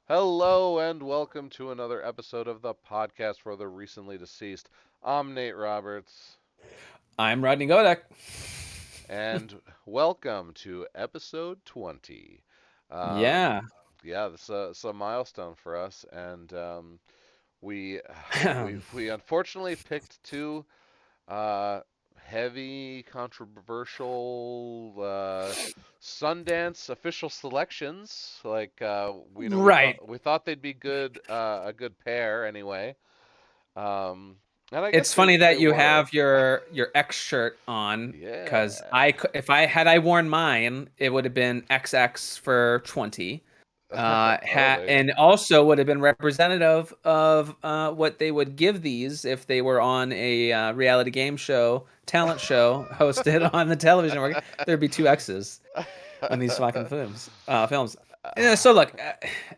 Hello and welcome to another episode of the podcast for the recently deceased. I'm Nate Roberts, I'm Rodney Godek. and welcome to episode 20. Yeah. Um, yeah, this it's a milestone for us, and we we unfortunately picked two uh, heavy, controversial Sundance official selections. We Right. thought they'd be good, a good pair anyway. Um, and I guess It's they funny they that you were. have your X shirt on because Yeah. if I worn mine, it would have been XX for 20. Oh, there you go. And also would have been representative of what they would give these if they were on a reality game show, talent show hosted on the television network. There'd be two X's on these fucking films. Yeah, so look,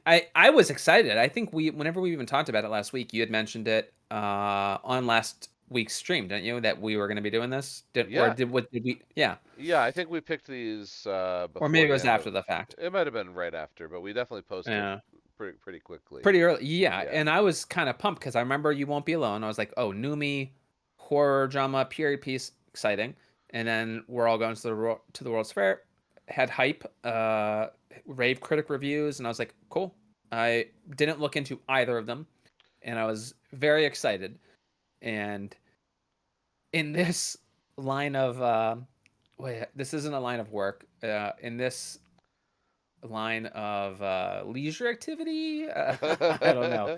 I was excited. I think whenever we even talked about it last week, you had mentioned it on last week's stream, didn't you? That we were going to be doing this. Yeah, What did we? Yeah, yeah. I think we picked these or before maybe it the was end of. after the fact. It might have been right after, but we definitely posted Yeah, pretty quickly. pretty early. Yeah, Yeah. and I was kind of pumped because I remember You Won't Be Alone. I was like, oh, Numi, horror drama, period piece, exciting. And then we're all going to the World's Fair. Had hype, rave critic reviews, and I was like, cool. I didn't look into either of them, and I was very excited. And in this line of wait, this isn't a line of work. In this line of leisure activity, I don't know.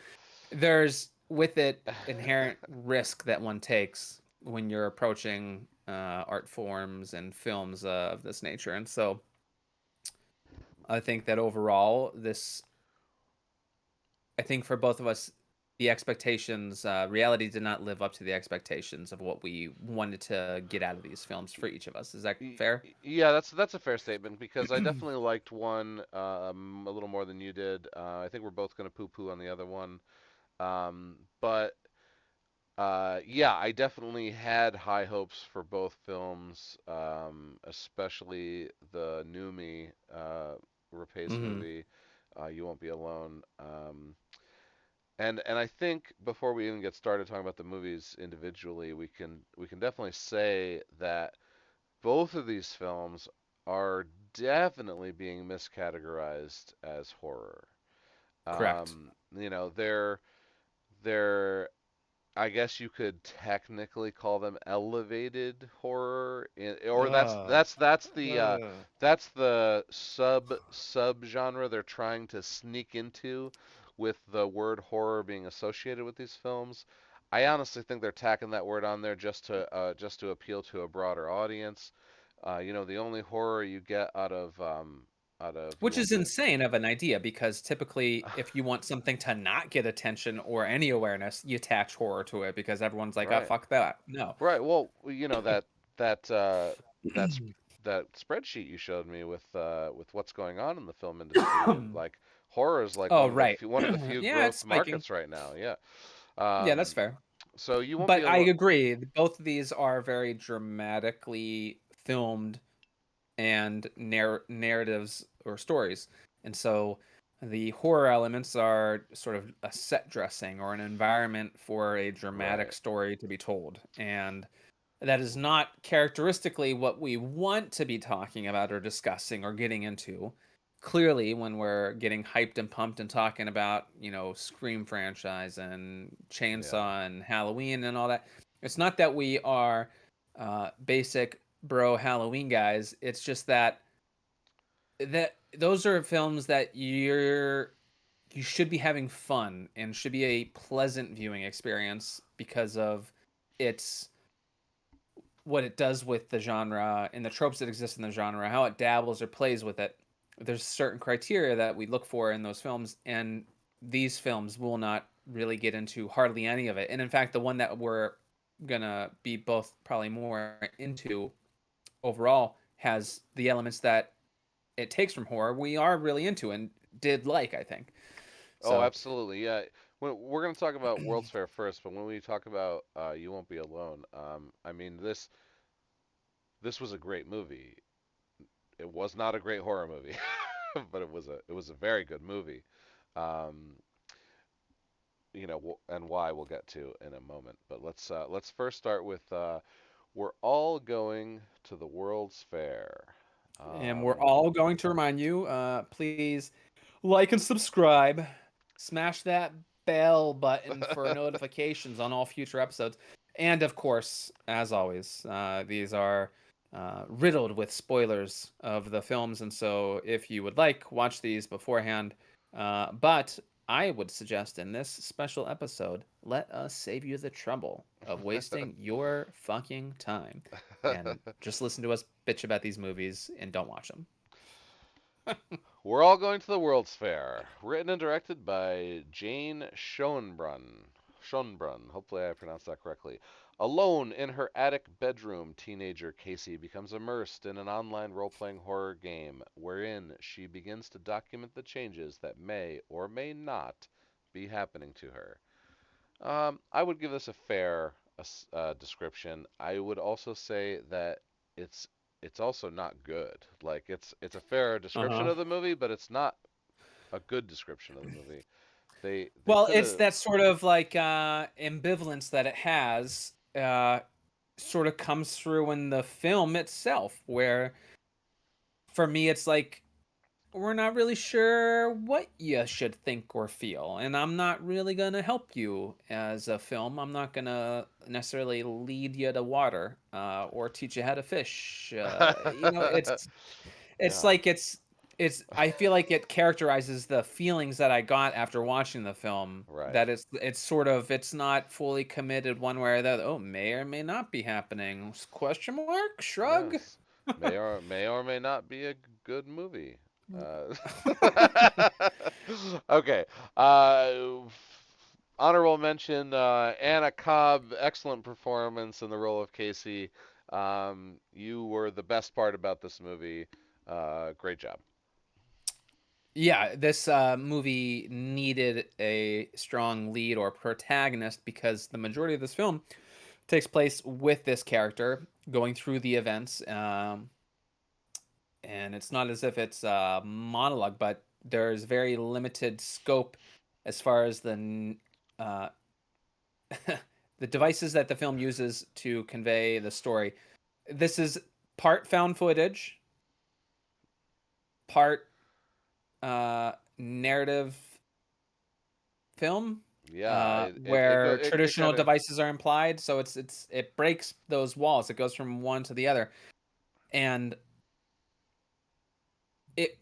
There's with it inherent risk that one takes when you're approaching art forms and films of this nature, and so I think that overall, I think for both of us, the expectations, reality did not live up to the expectations of what we wanted to get out of these films for each of us. Is that fair? Yeah, that's a fair statement because I definitely liked one a little more than you did. I think we're both gonna poo-poo on the other one. But yeah, I definitely had high hopes for both films, especially the New Me Rapace Hmm. movie, You Won't Be Alone. And I think before we even get started talking about the movies individually, we can definitely say that both of these films are definitely being miscategorized as horror. Correct. They're I guess you could technically call them elevated horror, or Ugh. Ugh. that's the sub genre they're trying to sneak into with the word horror being associated with these films. I honestly think they're tacking that word on there just to appeal to a broader audience. The only horror you get out of You Which Won't is Be insane of an idea because typically, if you want something to not get attention or any awareness, you attach horror to it because everyone's like, "Oh, right. fuck that." No. Right. Well, that that sp- that spreadsheet you showed me with what's going on in the film industry, like horror is like Oh, right. one of the few Yeah, it's growth spiking. markets right now. Yeah. Yeah, that's Um. fair. So you won't be But I alone. agree. Both of these are very dramatically filmed and narratives or stories. And so the horror elements are sort of a set dressing or an environment for a dramatic Right. story to be told. And that is not characteristically what we want to be talking about or discussing or getting into. Clearly, when we're getting hyped and pumped and talking about, Scream franchise and Yeah. Chainsaw and Halloween and all that, it's not that we are basic bro Halloween guys. It's just that those are films that you should be having fun and should be a pleasant viewing experience because of its what it does with the genre and the tropes that exist in the genre, how it dabbles or plays with it. There's certain criteria that we look for in those films, and these films will not really get into hardly any of it. And in fact, the one that we're gonna be both probably more into overall has the elements that it takes from horror we are really into and did like, I think. Oh, So, absolutely. Yeah. We're going to talk about World's Fair first, but when we talk about You Won't Be Alone, I mean this was a great movie. It was not a great horror movie, but it was a very good movie. Um, and why we'll get to in a moment. But let's first start with we're all going to the World's Fair. And we're Um, all going to remind you, please like and subscribe. Smash that bell button for notifications on all future episodes. And of course, as always, these are riddled with spoilers of the films. And so if you would like, watch these beforehand. But I would suggest in this special episode, let us save you the trouble of wasting your fucking time and just listen to us bitch about these movies and don't watch them. we're all going to the World's Fair. Written and directed by Jane Schoenbrunn. Schoenbrunn. Hopefully, I pronounced that correctly. Alone in her attic bedroom, teenager Casey becomes immersed in an online role playing horror game wherein she begins to document the changes that may or may not be happening to her. I would give this a fair description. I would also say that it's it's also not good. Like it's a fair description Uh-huh. of the movie, but it's not a good description of the movie. They Well, could it's have that sort of like ambivalence that it has sort of comes through in the film itself, where for me it's like we're not really sure what you should think or feel, and I'm not really gonna help you as a film. I'm not gonna necessarily lead you to water or teach you how to fish. It's yeah, like it's I feel like it characterizes the feelings that I got after watching the film, right. that it's sort of it's not fully committed one way or the other. Oh, may or may not be happening. Question mark? Shrug. Yes, may or may not be a good movie. Uh, okay. Honorable mention: Anna Cobb, excellent performance in the role of Casey. You were the best part about this movie. Great job. Yeah, this movie needed a strong lead or protagonist because the majority of this film takes place with this character going through the events. And it's not as if it's a monologue, but there's very limited scope as far as uh, the devices that the film uses to convey the story. This is part found footage, part narrative film, Yeah, where it traditional kind of devices are implied. So it breaks those walls. It goes from one to the other, and it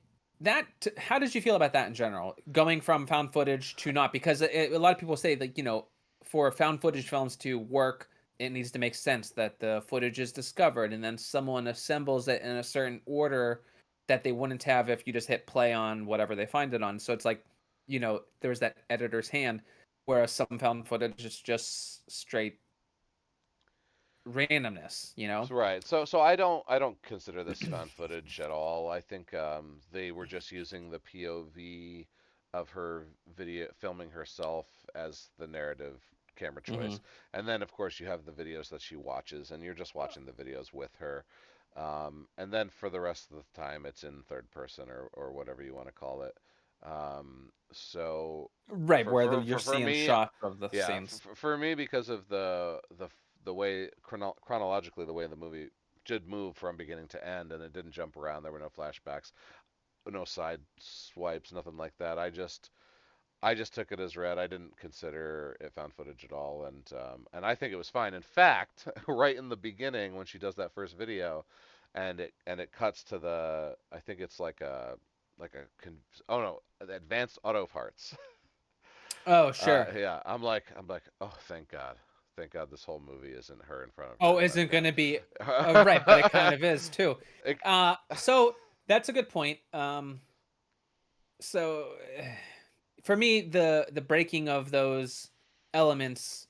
how did you feel about that in general, going from found footage to not? Because a lot of people say that for found footage films to work, it needs to make sense that the footage is discovered and then someone assembles it in a certain order that they wouldn't have if you just hit play on whatever they find it on. So it's like, there's that editor's hand, whereas some found footage is just straight randomness. right. So I don't consider this found footage at all. I think they were just using the POV of her video filming herself as the narrative camera Hmm. choice. And then of course you have the videos that she watches and you're just watching the videos with her. And then for the rest of the time it's in third person or whatever you want to call it. So Right, where you're for seeing me, shots of the yeah, scenes. for me because of the way chronologically the way the movie did move from beginning to end and it didn't jump around. There were no flashbacks, no side swipes, nothing like that. I just took it as read. I didn't consider it found footage at all, and I think it was fine. In fact, right in the beginning when she does that first video, and it cuts to the I think it's like a oh no, advanced auto parts. Oh, sure. Yeah, I'm like, oh, thank God, this whole movie isn't her in front of Oh, her isn't webcam. gonna be right, but it kind of is too. It- So that's a good point. So for me, the breaking of those elements,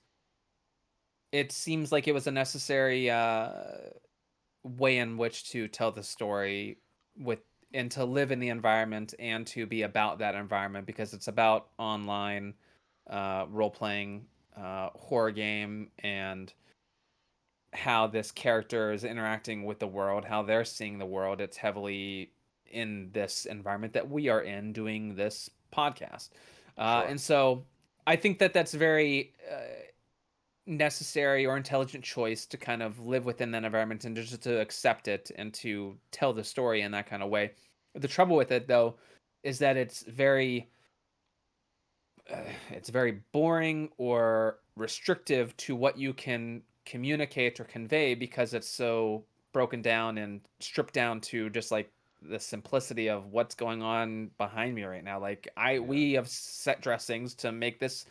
it seems like it was a necessary way in which to tell the story with and to live in the environment and to be about that environment, because it's about online role playing horror game, and how this character is interacting with the world, how they're seeing the world. It's heavily in this environment that we are in doing this podcast. Sure. And so I think that that's very necessary or intelligent choice to kind of live within that environment and just to accept it and to tell the story in that kind of way. The trouble with it though is that it's very boring or restrictive to what you can communicate or convey because it's so broken down and stripped down to just like the simplicity of what's going on behind me right now. Like Yeah. we have set dressings to make this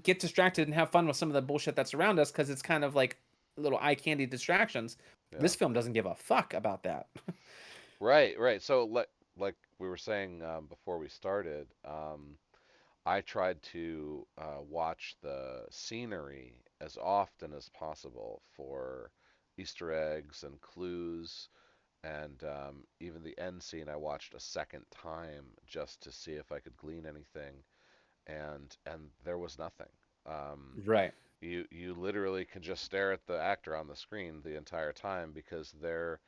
get distracted and have fun with some of the bullshit that's around us because it's kind of like little eye candy distractions. Yeah. This film doesn't give a fuck about that. Right, right. So like we were saying before we started, I tried to watch the scenery as often as possible for Easter eggs and clues, and even the end scene I watched a second time just to see if I could glean anything, and there was nothing. Um, Right. you literally can just stare at the actor on the screen the entire time because there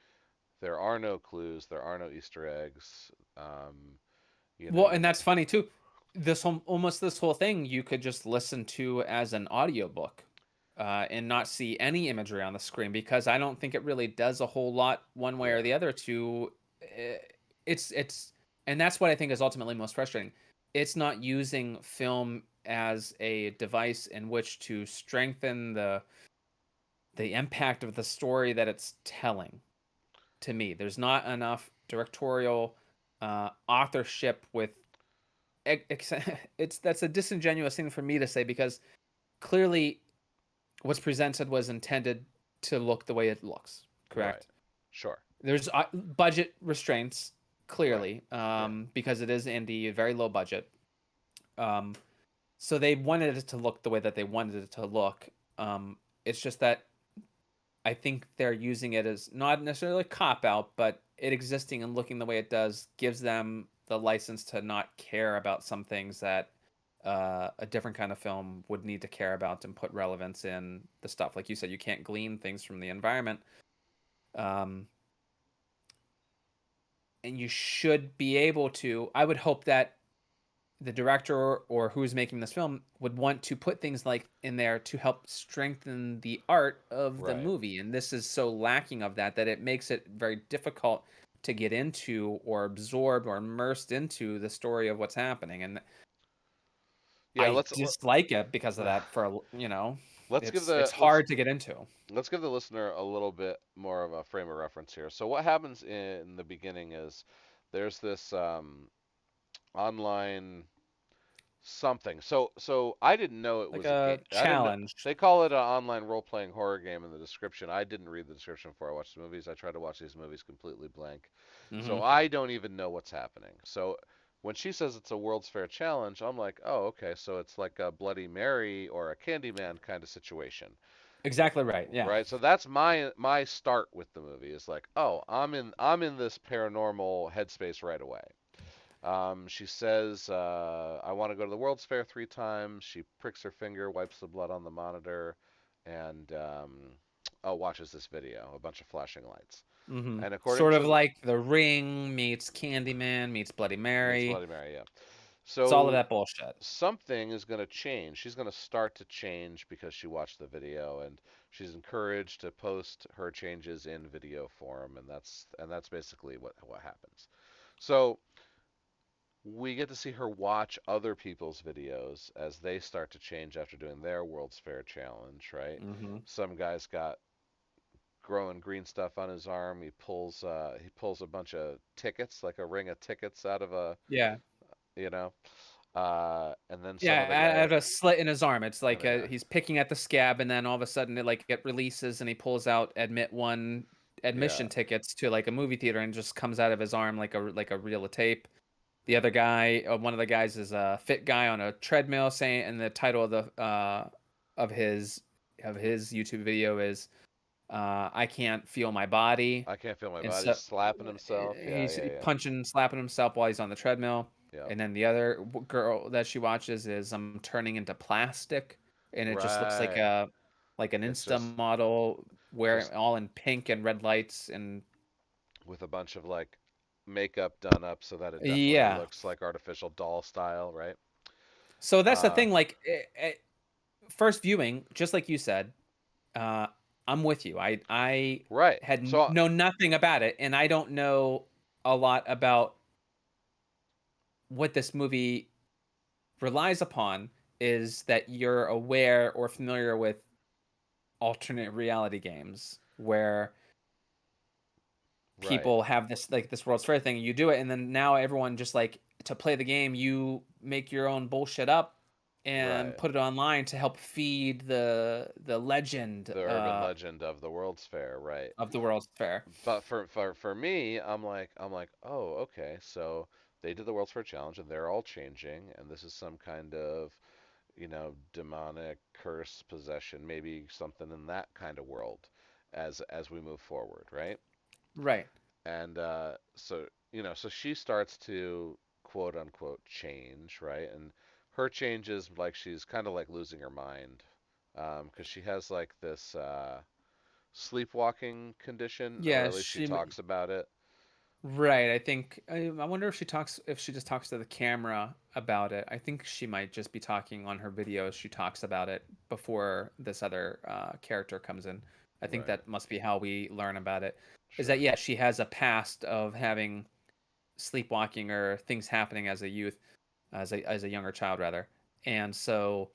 are no clues, there are no Easter eggs. You know, Well, you and that's funny too. This whole almost this whole thing you could just listen to as an audiobook and not see any imagery on the screen because I don't think it really does a whole lot one way or yeah, the other to uh, it's and that's what I think is ultimately most frustrating. It's not using film as a device in which to strengthen the impact of the story that it's telling. To me, there's not enough directorial authorship with it's that's a disingenuous thing for me to say because clearly what's presented was intended to look the way it looks. right, Correct. sure, There's budget restraints right, clearly right, because it is indie, very low budget. Um, so they wanted it to look the way that they wanted it to look. It's just that I think they're using it as not necessarily a cop out, but it existing and looking the way it does gives them the license to not care about some things that a different kind of film would need to care about and put relevance in the stuff. Like you said, you can't glean things from the environment, um, and you should be able to. I would hope that the director or who's making this film would want to put things like in there to help strengthen the art of the right. movie, and this is so lacking of that that it makes it very difficult to get into or absorbed or immersed into the story of what's happening, and Yeah, I dislike it because of that. let's give It's the let's hard to get into. let's give the listener a little bit more of a frame of reference here. So what happens in the beginning is there's this online something. So I didn't know it Like was a game. a I didn't know challenge. they call it an online role-playing horror game in the description. I didn't read the description before I watched the movies. I try to watch these movies completely blank. So Hmm. I don't even know what's happening. So when she says it's a World's Fair challenge, I'm like, "Oh, okay, so it's like a Bloody Mary or a Candyman kind of situation." Exactly right. Yeah. Right? So that's my start with the movie is like, "Oh, I'm in this paranormal headspace right away." She says, I want to go to the World's Fair 3 times. She pricks her finger, wipes the blood on the monitor, and oh, watches this video, a bunch of flashing lights. Hmm. And according Sort of to like The Ring meets Candyman meets Bloody meets Mary. Bloody Mary, yeah. It's all of So that bullshit. something is going to change. She's going to start to change because she watched the video, and she's encouraged to post her changes in video form, and that's basically what happens. So we get to see her watch other people's videos as they start to change after doing their World's Fair challenge, right? Hmm. Some guy's got growing green stuff on his arm. He pulls a bunch of tickets, like a ring of tickets out of a, Yeah. you know, and then some Yeah, other guy, out of a slit in his arm. It's like other guy, he's picking at the scab, and then all of a sudden it releases, and he pulls out yeah, admission tickets to like a movie theater, and just comes out of his arm like a reel of tape. The yeah, other guy, one of the guys, is a fit guy on a treadmill, saying, and the title of the of his of his YouTube video is "I can't feel my body." I can't feel my And body. so He's slapping himself. Yeah, he's yeah, yeah, punching, slapping himself while he's on the treadmill. yeah. And then the other girl that she watches is turning into plastic, and it just looks Right. like an It's Insta just model, wearing just all in pink and red lights, and with a bunch of like makeup done up so that it definitely Yeah. looks like artificial doll style, right? So that's the Uh, thing. Like, first viewing, just like you said, uh, I'm with you. I right. had So know nothing about it, and I don't know a lot about what this movie relies upon. Is that you're aware or familiar with alternate reality games where right, people have this like this World's Fair thing. You do it, and then now everyone just like to play the game. You make your own bullshit up and right. put it online to help feed the legend The urban legend of the World's Fair, right? of the World's Fair. But for me, I'm like, oh, okay. So they did the World's Fair challenge, and they're all changing, and this is some kind of demonic curse, possession, maybe something in that kind of world, as we move forward, right? Right. And so she starts to quote unquote change, right? And her change is like she's kind of like losing her mind, because she has like this sleepwalking condition, or Yeah, at least she talks about it. right. I think I wonder if she talks if she just talks to the camera about it. I think she might just be talking on her videos. She talks about it before this other character comes in. I think Right. that must be how we learn about it. Is that Sure. yeah, she has a past of having sleepwalking or things happening as a youth, as a younger child rather. And so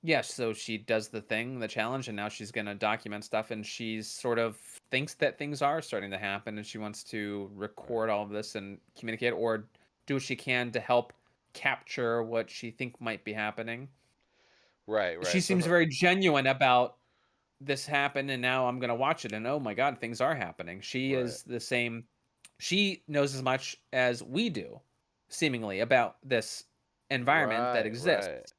yeah, so she does the thing, the challenge, and now she's gonna document stuff, and she's sort of thinks that things are starting to happen, and she wants to Right. record all of this and communicate, or do what she can to help capture what she think might be happening. Right. She Right. So seems her. very genuine about this happened, and now I'm gonna watch it, and oh my god, things are happening. She Right. is the same. She knows as much as we do, seemingly, about this environment that Right. Right. exists.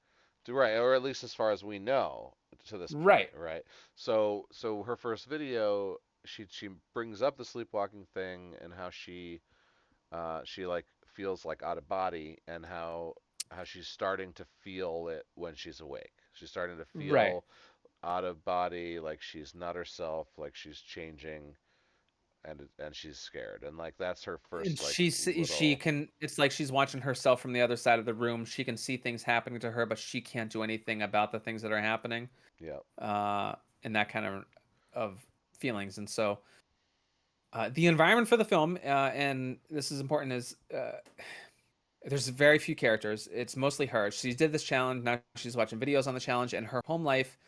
Right, or at least as far as we know to this point, Right, right? So her first video, she brings up the sleepwalking thing and how she like feels like out of body, and how she's starting to feel it when she's awake. She's starting to right. feel out of body, like she's not herself, like she's changing, and she's scared. And like that's her And first like she little. can it's like she's watching herself from the other side of the room. She can see things happening to her, but she can't do anything about the things that are happening. Yeah. Uh, and that kind of feelings. And so the environment for the film, and this is important, is there's very few characters. It's mostly her. She did this challenge. Now she's watching videos on the challenge, and her home life.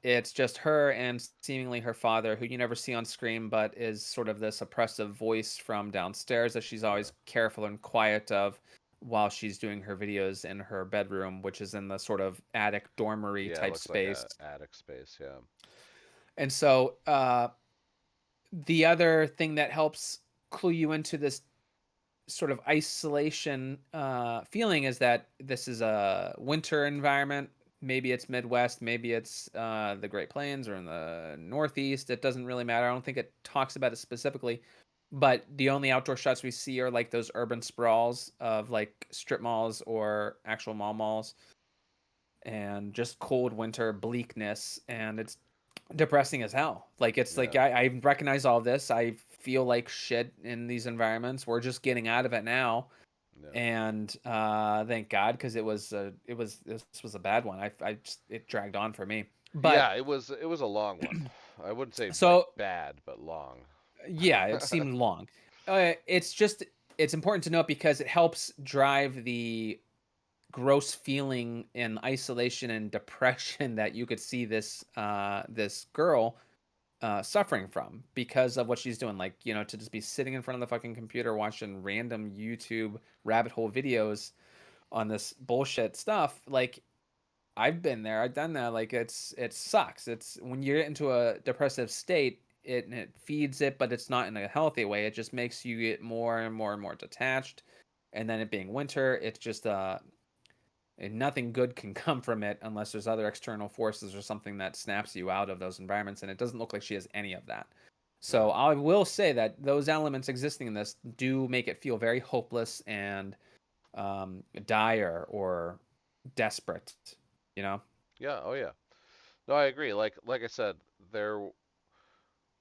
It's just her and seemingly her father, who you never see on screen, but is sort of this oppressive voice from downstairs that she's Yeah. always careful and quiet of while she's doing her videos in her bedroom, which is in the sort of attic dormery Yeah, it type looks like space. a attic space, yeah. And so the other thing that helps clue you into this sort of isolation feeling is that this is a winter environment. Maybe it's Midwest, maybe it's the Great Plains or in the Northeast. It doesn't really matter. I don't think it talks about it specifically. But the only outdoor shots we see are like those urban sprawls of like strip malls or actual malls and just cold winter bleakness. And it's depressing as hell. Like it's like Yeah. I recognize all this. I feel like shit in these environments. We're just getting out of it now, Yeah. and thank God, because this was a bad one. I just it dragged on for me. But Yeah, it was a long one. I wouldn't say like so bad, but long. yeah, it seemed long. It's just it's important to note because it helps drive the gross feeling and isolation and depression that you could see this girl suffering from because of what she's doing. Like, to just be sitting in front of the fucking computer watching random YouTube rabbit hole videos on this bullshit stuff. Like, I've been there, I've done that. Like, it sucks. It's when you get into a depressive state, it feeds it, but it's not in a healthy way. It just makes you get more and more and more detached. And then it being winter, it's just and nothing good can come from it unless there's other external forces or something that snaps you out of those environments, and it doesn't look like she has any of that. So Right. I will say that those elements existing in this do make it feel very hopeless and dire or desperate, you know. Yeah, oh yeah. No, I agree. Like I said, there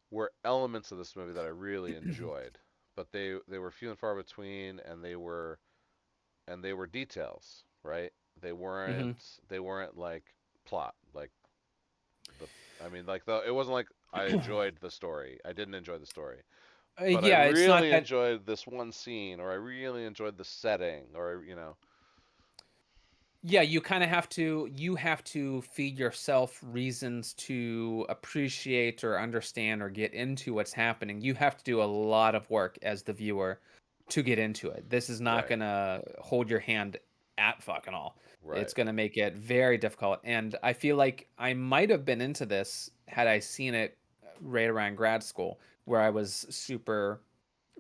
were elements of this movie that I really enjoyed, but they were few and far between, and they were details, right? They Hmm. weren't they weren't like plot, like the I mean, like the it wasn't like I enjoyed the story. I didn't enjoy the story, but I Yeah, it's not really that. enjoyed this one scene, or I really enjoyed the setting, or Yeah, you kind of have to feed yourself reasons to appreciate or understand or get into what's happening. You have to do a lot of work as the viewer to get into it. This is not right, gonna hold your hand at fucking all. right, It's gonna make it very difficult. And I feel like I might have been into this had I seen it right around grad school, where I was super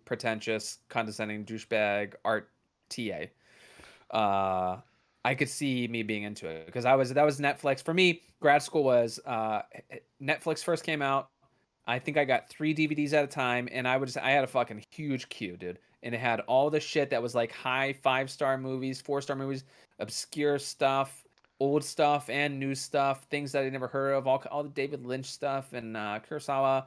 pretentious, condescending douchebag art TA. uh I could see me being into it because I was that was Netflix for me. Grad school was Netflix first came out. I think I got 3 DVDs at a time, and I had a fucking huge queue, dude, and it had all the shit that was like high 5-star movies, 4-star movies, obscure stuff, old stuff, and new stuff, things that I never heard of, all the David Lynch stuff and Kurosawa,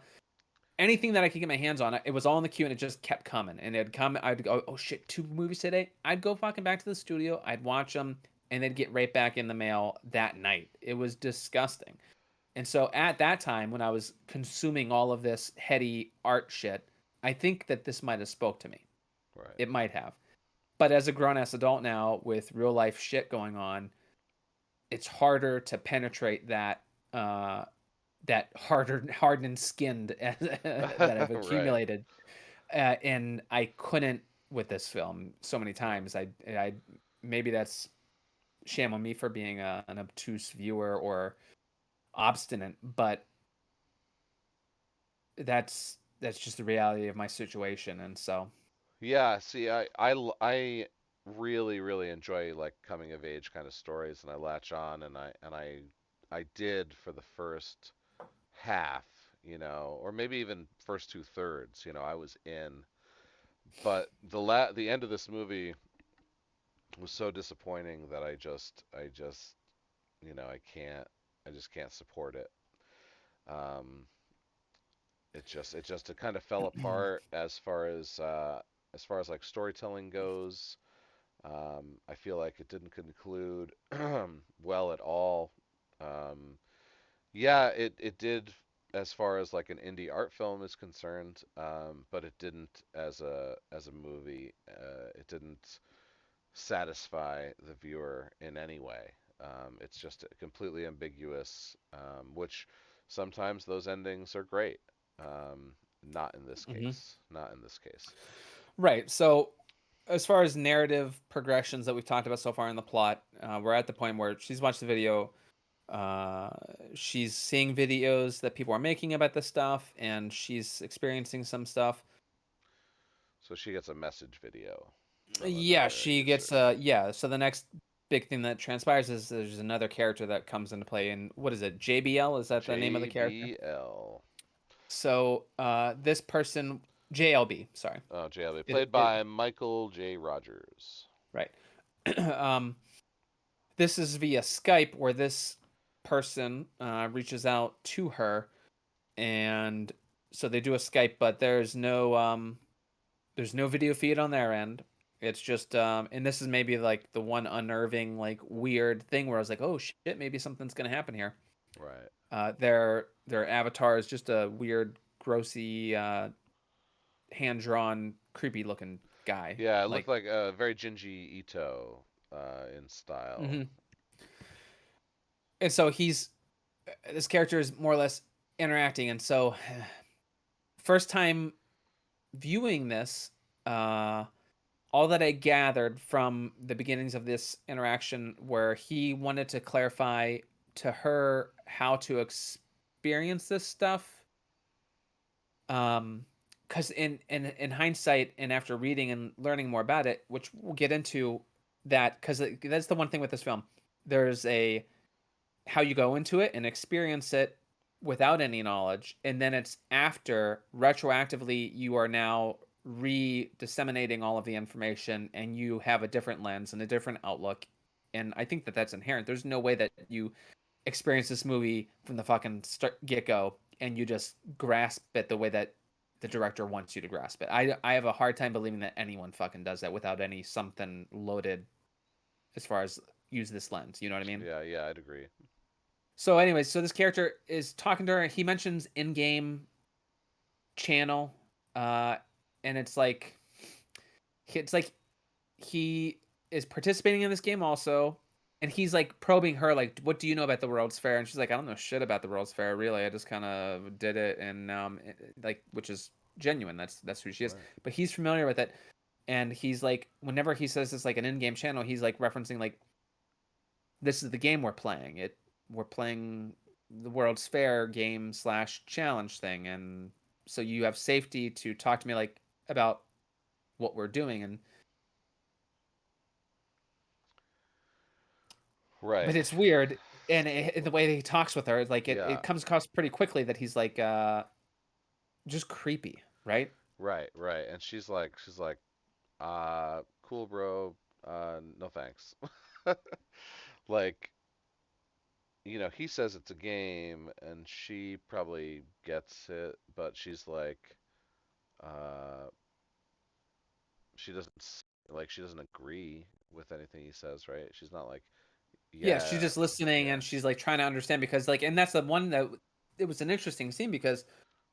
anything that I could get my hands on. It was all in the queue, and it just kept coming. And it'd come. I'd go, oh shit, 2 movies today. I'd go fucking back to the studio. I'd watch them, and they'd get right back in the mail that night. It was disgusting. And so at that time, when I was consuming all of this heady art shit, I think that this might have spoke to me. right. It might have. But as a grown ass adult now with real life shit going on, it's harder to penetrate uh, that hardened skinned that I've Right, accumulated, and I couldn't with this film so many right. times. I maybe that's shame on me for being an obtuse viewer or obstinate, but that's just the reality of my situation, and so. Yeah, see, I really really enjoy like coming of age kind of stories, and I latch on, and I did for the first half, or maybe even first two thirds, I was in. But the end of this movie was so disappointing that I just can't support it. Um, it kind of fell apart as far as like storytelling goes. I feel like it didn't conclude well at all. Um, yeah, it did as far as like an indie art film is concerned, but it didn't as a movie. It didn't satisfy the viewer in any way. It's just completely ambiguous, which sometimes those endings are great. Not in this Mhm. case. Not in this case. Right. So, as far as narrative progressions that we've talked about so far in the plot, we're at the point where she's watched the video. Uh, she's seeing videos that people are making about this stuff, and she's experiencing some stuff. So she gets a message video from Yeah, another she gets user. yeah. So the next big thing that transpires is there's another character that comes into play, and what is it? JBL, is that the name of the character? JBL. So this person, JLB, sorry, Oh, JLB. it, Played it by Michael J. Rogers. right. um, this is via Skype where this person reaches out to her, and so they do a Skype, but there's no video feed on their end. It's just and this is maybe like the one unnerving, like weird thing where I was like, oh shit, maybe something's gonna happen here. Right. Their avatar is just a weird, grossy, hand drawn, creepy looking guy. Yeah, it looked Like, like a very Junji Ito in style. hmm and so he's this character is more or less interacting, and so first time viewing this, uh, all that I gathered from the beginnings of this interaction, where he wanted to clarify to her how to experience this stuff, because in hindsight and after reading and learning more about it, which we'll get into, that because that's the one thing with this film, there's a how you go into it and experience it without any knowledge, and then it's after retroactively you are now re-disseminating all of the information, and you have a different lens and a different outlook. And I think that that's inherent. There's no way that you experience this movie from the fucking start, get-go, and you just grasp it the way that the director wants you to grasp it. I have a hard time believing that anyone fucking does that without any something loaded as far as use this lens. You know what I mean? Yeah, yeah, I'd agree. So, anyways, so this character is talking to her. He mentions in-game channel, uh, and it's like he is participating in this game also, and he's like probing her, like, what do you know about the World's Fair? And she's like, I don't know shit about the World's Fair, really. I just kind of did it, and like, which is genuine. That's who she is. Right. But he's familiar with it, and he's like, whenever he says it's like an in-game channel, he's like referencing like this is the game we're playing. We're playing the World's Fair game slash challenge thing, and so you have safety to talk to me like about what we're doing. And but Right. it's weird, and the way that he talks with her, like it Yeah. comes across pretty quickly that he's like just creepy, right? Right, right. And she's like, cool, bro. No thanks. Like, he says it's a game, and she probably gets it, but she's like, uh, she doesn't agree with anything he says, right? She's not like, Yeah, she's yeah, just listening yeah, and she's like trying to understand because like, and that's the one that it was an interesting scene because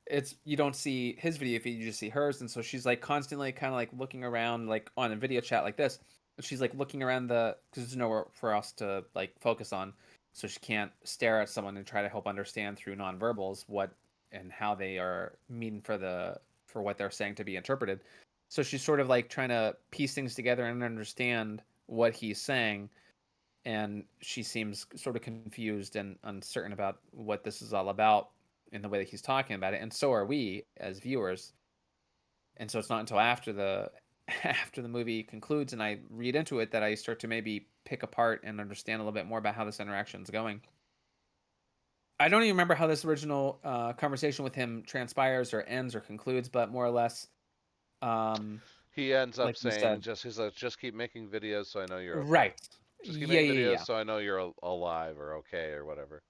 it's you don't see his video feed, you just see hers, and so she's like constantly kind of like looking around like on a video chat like this. She's like looking around the because there's nowhere for us to like focus on, so she can't stare at someone and try to help understand through nonverbals what and how they are mean for what they're saying to be interpreted. So she's sort of like trying to piece things together and understand what he's saying, and she seems sort of confused and uncertain about what this is all about in the way that he's talking about it, and so are we as viewers. And so it's not until after the after the movie concludes and I read into it that I start to maybe pick apart and understand a little bit more about how this interaction is going. I don't even remember how this original conversation with him transpires or ends or concludes, but more or less, um, he ends up like you saying, said, just he's like, just keep making videos so I know you're okay. right? Just keep Yeah, making yeah, videos yeah. so I know you're alive or okay or whatever.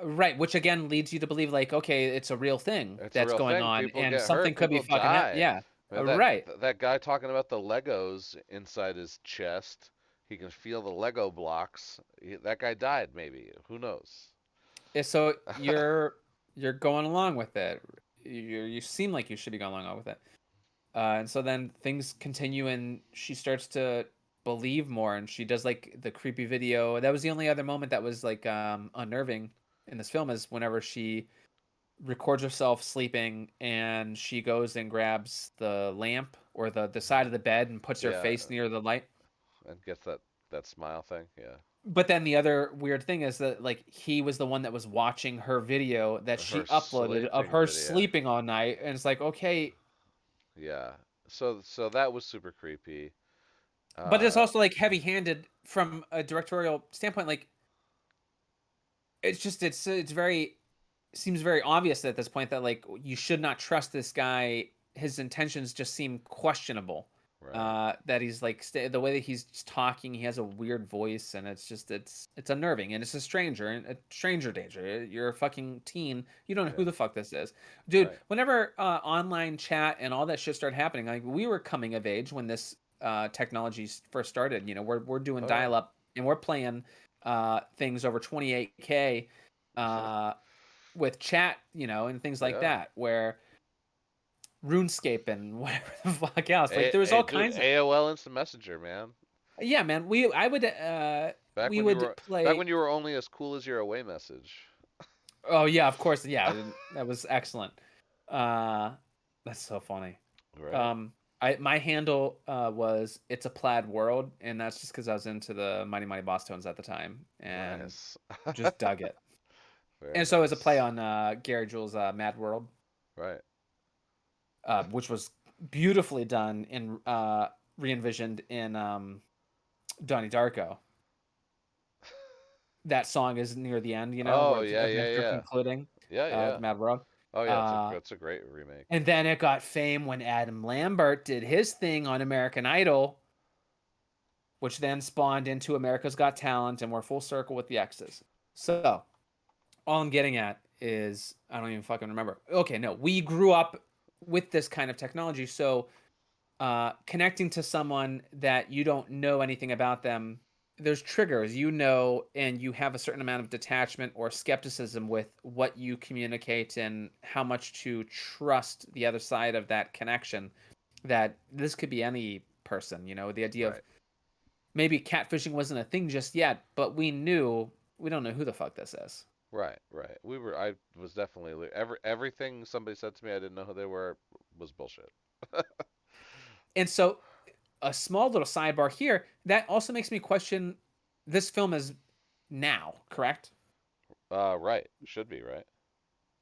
Right, which again leads you to believe like, okay, it's a real thing It's a that's real going thing. on, People and get hurt. something could be People fucking die. yeah, Man, that right. that guy talking about the Legos inside his chest. He can feel the Lego blocks. That guy died. Maybe. Who knows? So you're going along with it. You seem like you should be going along with it. And so then things continue, and she starts to believe more, and she does like the creepy video. That was the only other moment that was like unnerving in this film is whenever she records herself sleeping and she goes and grabs the lamp or the side of the bed and puts her Yeah, face near the light. and gets that smile thing. Yeah, But then the other weird thing is that like he was the one that was watching her video that her she uploaded of sleeping her video. sleeping all night, and it's like, okay, Yeah. So that was super creepy. but it's Uh, also like heavy-handed from a directorial standpoint. Like it's just it's very seems very obvious at this point that like you should not trust this guy. His intentions just seem questionable. right. That he's like the way that he's just talking, he has a weird voice, and it's just it's unnerving, and it's a stranger and a stranger danger. You're a fucking teen, you don't know who Yeah. the fuck this is, dude. Right. Whenever online chat and all that shit started happening, like we were coming of age when this technology first started. You know, we're doing Oh yeah. dial up and we're playing things over 28K uh with chat, and things like Yeah. that, where RuneScape and whatever the fuck else. Like A, there was all dude, kinds of AOL Instant Messenger, man. yeah, man. Back We when you would were back play. when you were only as cool as your away message. Oh yeah, of course. Yeah, that was excellent. Uh, that's so funny. Right. Um, I my handle was it's a plaid world, and that's just because I was into the Mighty Mighty Boss Tones at the time and Nice. just dug it. Very And so as a play nice. on Gary Jules' Mad World, Right. which was beautifully done and re-envisioned in Donnie Darko. That song is near the end, Oh where yeah, yeah, events are yeah. concluding Yeah, with yeah. Mad World. Oh yeah, Uh, it's a great remake. and then it got fame when Adam Lambert did his thing on American Idol, which then spawned into America's Got Talent, and we're full circle with the X's. So all I'm getting at is I don't even fucking remember. Okay, no, we grew up with this kind of technology. So connecting to someone that you don't know anything about them, there's triggers, and you have a certain amount of detachment or skepticism with what you communicate and how much to trust the other side of that connection. That this could be any person, the idea of Right. maybe catfishing wasn't a thing just yet, but we don't know who the fuck this is. Right, right. I was definitely everything somebody said to me I didn't know who they were was bullshit. And so a small little sidebar here that also makes me question this film is now, correct? Right. Should be, right?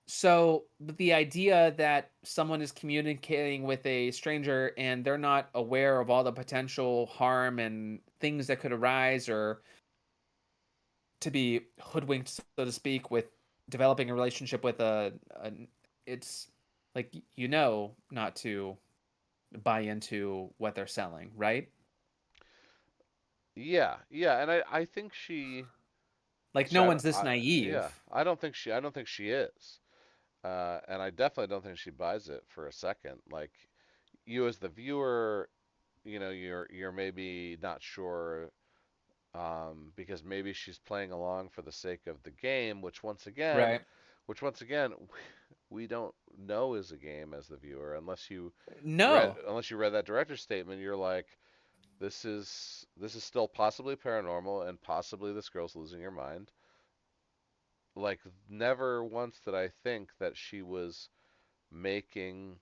So the idea that someone is communicating with a stranger and they're not aware of all the potential harm and things that could arise, or to be hoodwinked, so to speak, with developing a relationship with a it's like, not to buy into what they're selling, right? Yeah, yeah, and I think Like, she no one's this yeah, naive. I don't think she is. And I definitely don't think she buys it for a second. Like you as the viewer, you're maybe not sure, because maybe she's playing along for the sake of the game, Right. which once again, we don't know is a game as the viewer No. unless you read that director's statement. You're like, this is still possibly paranormal and possibly this girl's losing her mind. Like never once did I think that she was making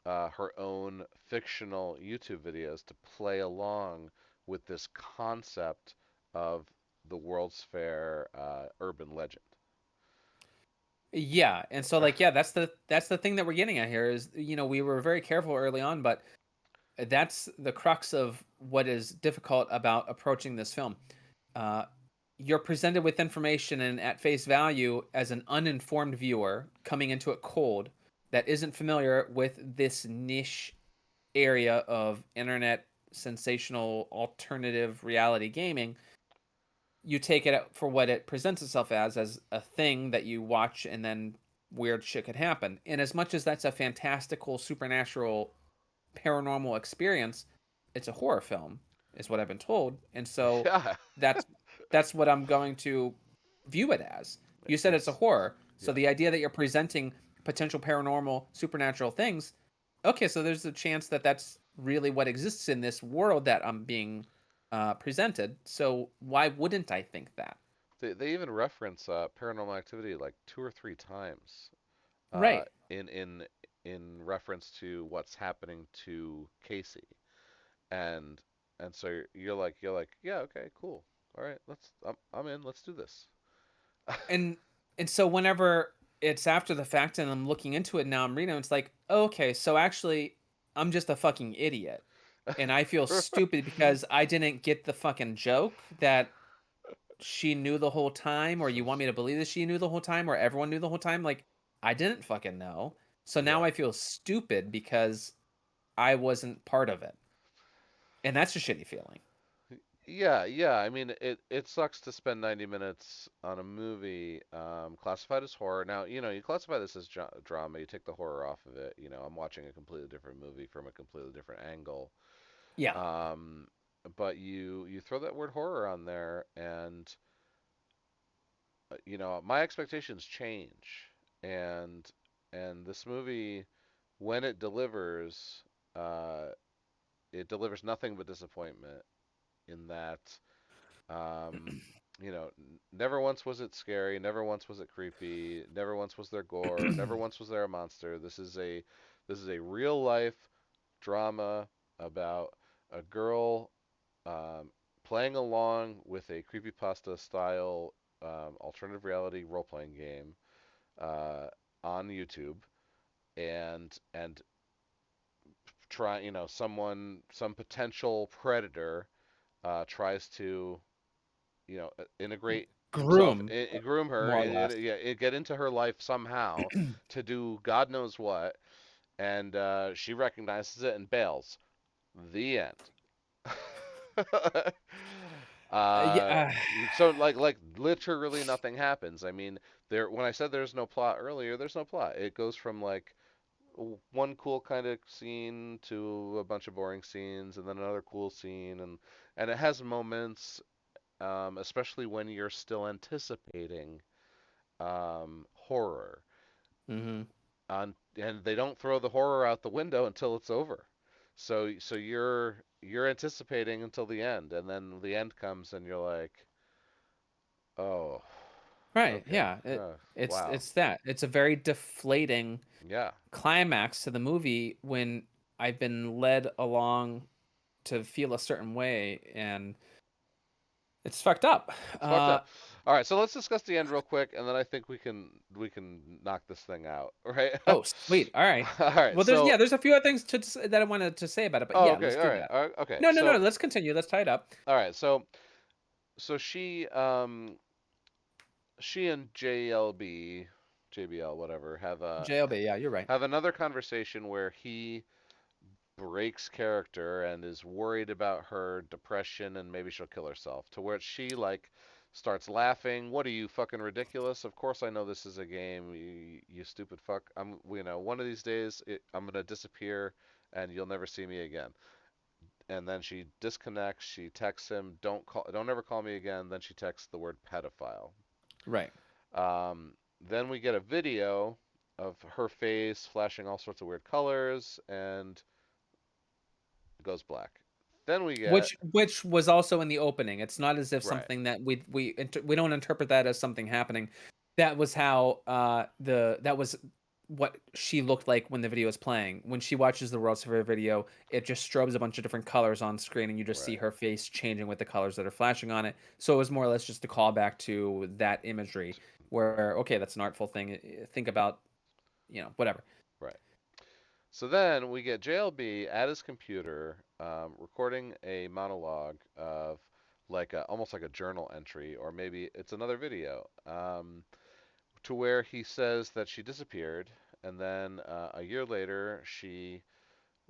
her own fictional YouTube videos to play along with this concept of the World's Fair urban legend. Yeah, and so, like, yeah, that's the thing that we're getting at here is, we were very careful early on, but that's the crux of what is difficult about approaching this film. Uh, you're presented with information, and at face value, as an uninformed viewer coming into it cold, that isn't familiar with this niche area of internet sensational alternative reality gaming, you take it for what it presents itself as a thing that you watch, and then weird shit could happen. And as much as that's a fantastical supernatural paranormal experience, it's a horror film, is what I've been told. And so Yeah, that's that's what I'm going to view it as. You said it's a it's horror. So yeah. the idea that you're presenting potential paranormal supernatural things, okay, so there's a chance that that's really what exists in this world that I'm being presented. So why wouldn't I think that? They even reference Paranormal Activity like two or three times uh, Right. in in in reference to what's happening to Casey, and so you're like, yeah, okay, cool, all right, I'm in, let's do this. and and so whenever it's after the fact and I'm looking into it now, I'm reading, it's like, oh, okay, so actually I'm just a fucking idiot. And I feel stupid because I didn't get the fucking joke that she knew the whole time, or you want me to believe that she knew the whole time, or everyone knew the whole time. Like, I didn't fucking know. So now Right. I feel stupid because I wasn't part of it. And that's a shitty feeling. Yeah, yeah. I mean, it sucks to spend 90 minutes on a movie classified as horror. Now, you classify this as drama, you take the horror off of it. I'm watching a completely different movie from a completely different angle. Yeah. Um, but you throw that word horror on there, and my expectations change, and this movie, when uh, it delivers nothing but disappointment in that. Um, never once was it scary. Never once was it creepy. Never once was there gore. Never once was there a monster. This is a real life drama about a girl um, playing along with a creepypasta style alternative reality role playing game uh, on YouTube, and try some potential predator tries to integrate himself, Groom, groom her, more or less. yeah, get into her life somehow to do God knows what, and she recognizes it and bails. The end. uh, Yeah. so like literally nothing happens. I mean, when I said there's no plot earlier, there's no plot. It goes from like one cool kind of scene to a bunch of boring scenes, and then another cool scene, and it has moments, especially when you're still anticipating horror. Hmm. And they don't throw the horror out the window until it's over. So you're anticipating until the end, and then the end comes, and you're like, oh, Right. okay, Yeah. wow, It's that. It's a very deflating yeah, climax to the movie when I've been led along to feel a certain way, and it's fucked up. it's fucked up. All right, so let's discuss the end real quick, and then I think we can knock this thing out, right? Oh, sweet. All right. All right, Well, there's so yeah, there's a few other things that I wanted to say about it, but oh, yeah, okay, let's all do right, that. okay, No, no, no. Let's continue. Let's tie it up. all right, so she and JBL, whatever, JLB. Yeah, you're right. have another conversation where he breaks character and is worried about her depression and maybe she'll kill herself. To where she like starts laughing. What are you fucking ridiculous? Of course I know this is a game. You stupid fuck. One of these days I'm gonna disappear and you'll never see me again. And then she disconnects. She texts him, don't ever call me again. Then she texts the word pedophile. Right. Then we get a video of her face flashing all sorts of weird colors, and it goes black. Then we get Which was also in the opening. It's not as if right, something that we don't interpret that as something happening. That was how that was what she looked like when the video is playing. When she watches the World Survey video, it just strobes a bunch of different colors on screen, and you just see right, her face changing with the colors that are flashing on it. So it was more or less just a callback to that imagery, where okay, that's an artful thing. Think about whatever. right. So then we get JLB at his computer, recording a monologue of almost like a journal entry, or maybe it's another video, to where he says that she disappeared, and then a year later she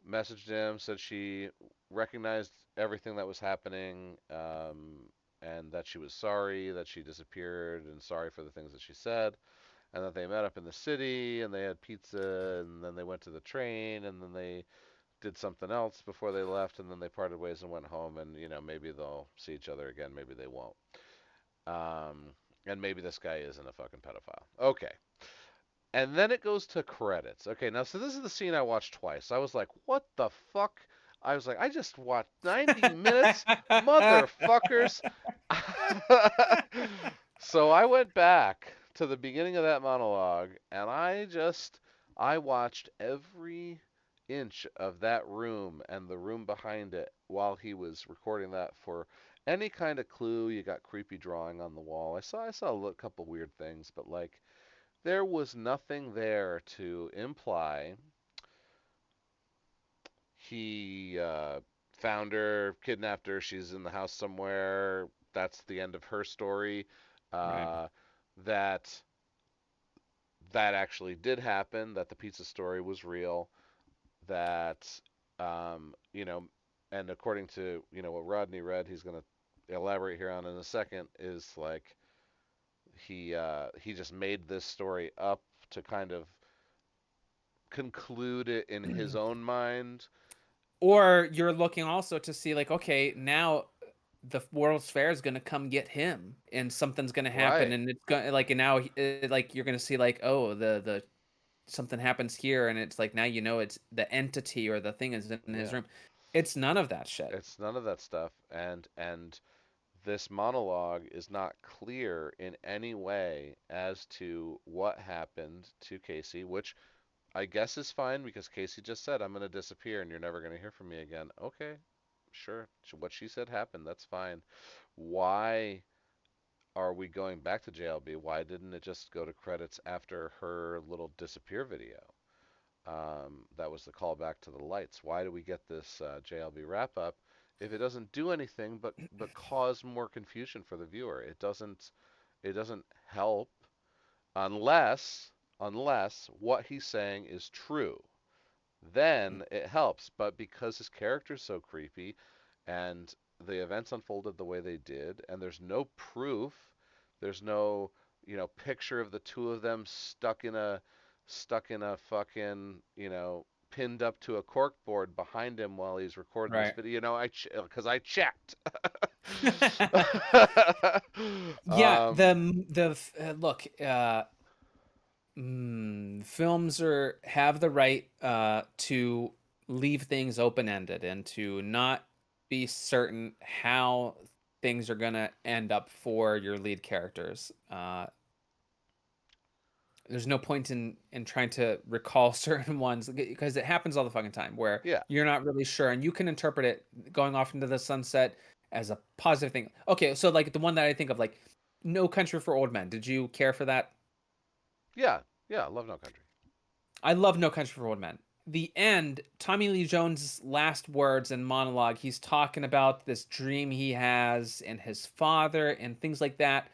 messaged him, said she recognized everything that was happening, and that she was sorry that she disappeared, and sorry for the things that she said, and that they met up in the city, and they had pizza, and then they went to the train, and then they did something else before they left, and then they parted ways and went home, and maybe they'll see each other again, maybe they won't. Um, and maybe this guy isn't a fucking pedophile. Okay. And then it goes to credits. Okay, now so this is the scene I watched twice. I was like, what the fuck? I was like, I just watched 90 minutes? Motherfuckers. So I went back to the beginning of that monologue and I watched every inch of that room and the room behind it while he was recording that for any kind of clue. You got creepy drawing on the wall. I saw a couple weird things, but like there was nothing there to imply he found her, kidnapped her, she's in the house somewhere. That's the end of her story. Right. Uh, that that actually did happen. That the pizza story was real. That you know, and according to what Rodney read, he's going to elaborate here on in a second. Is like he just made this story up to kind of conclude it in his own mind. Or you're looking also to see like, okay, now the World's Fair is gonna come get him, and something's gonna happen, Right. and it's gonna like, and now like you're gonna see like, oh, the something happens here, and it's like now it's the entity or the thing is in his Yeah. room. It's none of that shit. It's none of that stuff, and this monologue is not clear in any way as to what happened to Casey, which I guess is fine because Casey just said, "I'm going to disappear and you're never going to hear from me again." Okay, sure. What she said happened. That's fine. Why are we going back to JLB? Why didn't it just go to credits after her little disappear video? That was the callback to the lights. Why do we get this JLB wrap up if it doesn't do anything but cause more confusion for the viewer? It doesn't help unless what he's saying is true. Then it helps. But because his character is so creepy and the events unfolded the way they did, and there's no proof, there's no picture of the two of them stuck in a stuck in a fucking, pinned up to a cork board behind him while he's recording this Right. video. Because I checked. Yeah, um, look, films are have the right to leave things open ended and to not be certain how things are gonna end up for your lead characters. There's no point in trying to recall certain ones because it happens all the fucking time where yeah, you're not really sure and you can interpret it going off into the sunset as a positive thing. Okay, so like the one that I think of, like No Country for Old Men. Did you care for that? yeah, yeah. Love No Country. I love No Country for Old Men. The end, Tommy Lee Jones' last words and monologue, he's talking about this dream he has and his father and things like that.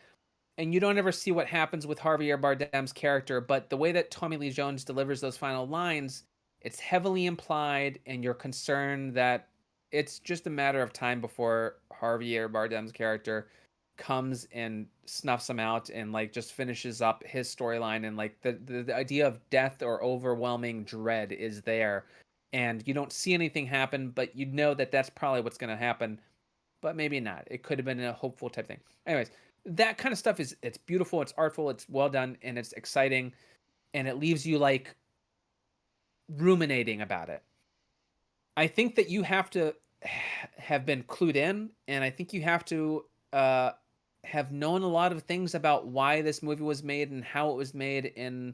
And you don't ever see what happens with Javier Bardem's character, but the way that Tommy Lee Jones delivers those final lines, it's heavily implied, and you're concerned that it's just a matter of time before Javier Bardem's character comes and snuffs him out and like just finishes up his storyline, and like the idea of death or overwhelming dread is there, and you don't see anything happen, but you know that that's probably what's going to happen, but maybe not. It could have been a hopeful type thing. Anyways, that kind of stuff is, it's beautiful, it's artful, it's well done, and it's exciting, and it leaves you like ruminating about it. I think that you have to have been clued in, and I think you have to uh, have known a lot of things about why this movie was made and how it was made in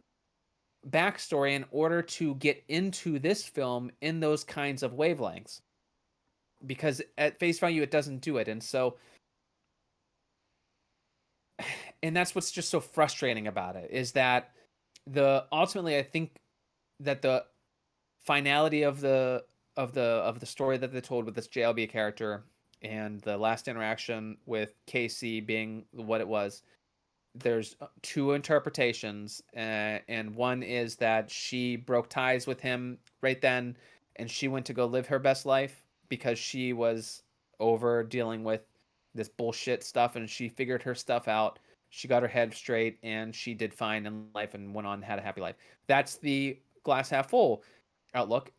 backstory in order to get into this film in those kinds of wavelengths. Because at face value, it doesn't do it, and so and that's what's just so frustrating about it is that the ultimately I think that the finality of the story that they told with this JLB character and the last interaction with Casey being what it was, there's two interpretations, and one is that she broke ties with him right then and she went to go live her best life because she was over dealing with this bullshit stuff and she figured her stuff out, she got her head straight, and she did fine in life and went on and had a happy life. That's the glass half full outlook.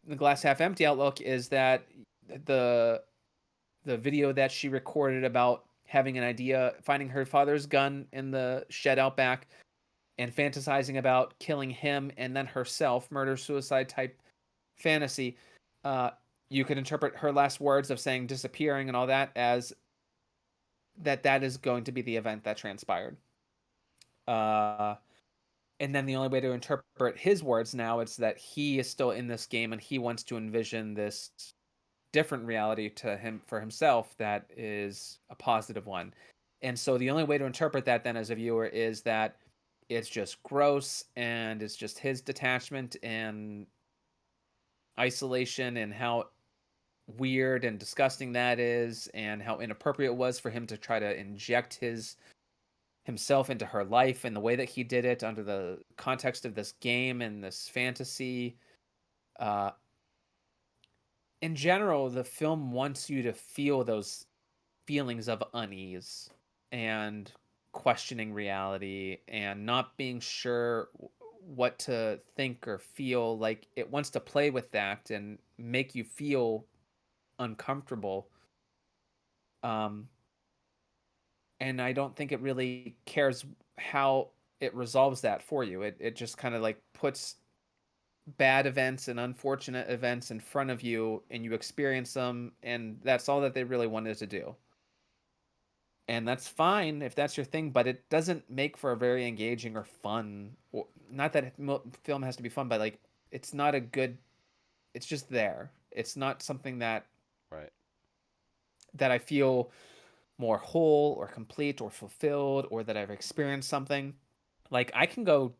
The glass half empty outlook is that the the video that she recorded about having an idea, finding her father's gun in the shed out back, and fantasizing about killing him and then herself, murder suicide type fantasy. Uh, you could interpret her last words of saying disappearing and all that as that is going to be the event that transpired. Uh, and then the only way to interpret his words now is that he is still in this game and he wants to envision this different reality to him for himself that is a positive one. And so the only way to interpret that then as a viewer is that it's just gross and it's just his detachment and isolation and how weird and disgusting that is and how inappropriate it was for him to try to inject his himself into her life and the way that he did it under the context of this game and this fantasy. uh in general, the film wants you to feel those feelings of unease and questioning reality and not being sure what to think or feel. Like it wants to play with that and make you feel uncomfortable. um and I don't think it really cares how it resolves that for you. It just kind of like puts bad events and unfortunate events in front of you and you experience them, and that's all that they really wanted to do. And that's fine if that's your thing, but it doesn't make for a very engaging or fun. Not that film has to be fun, but like it's not a good. It's just there. It's not something Right. that I feel more whole or complete or fulfilled or that I've experienced something. Like I can go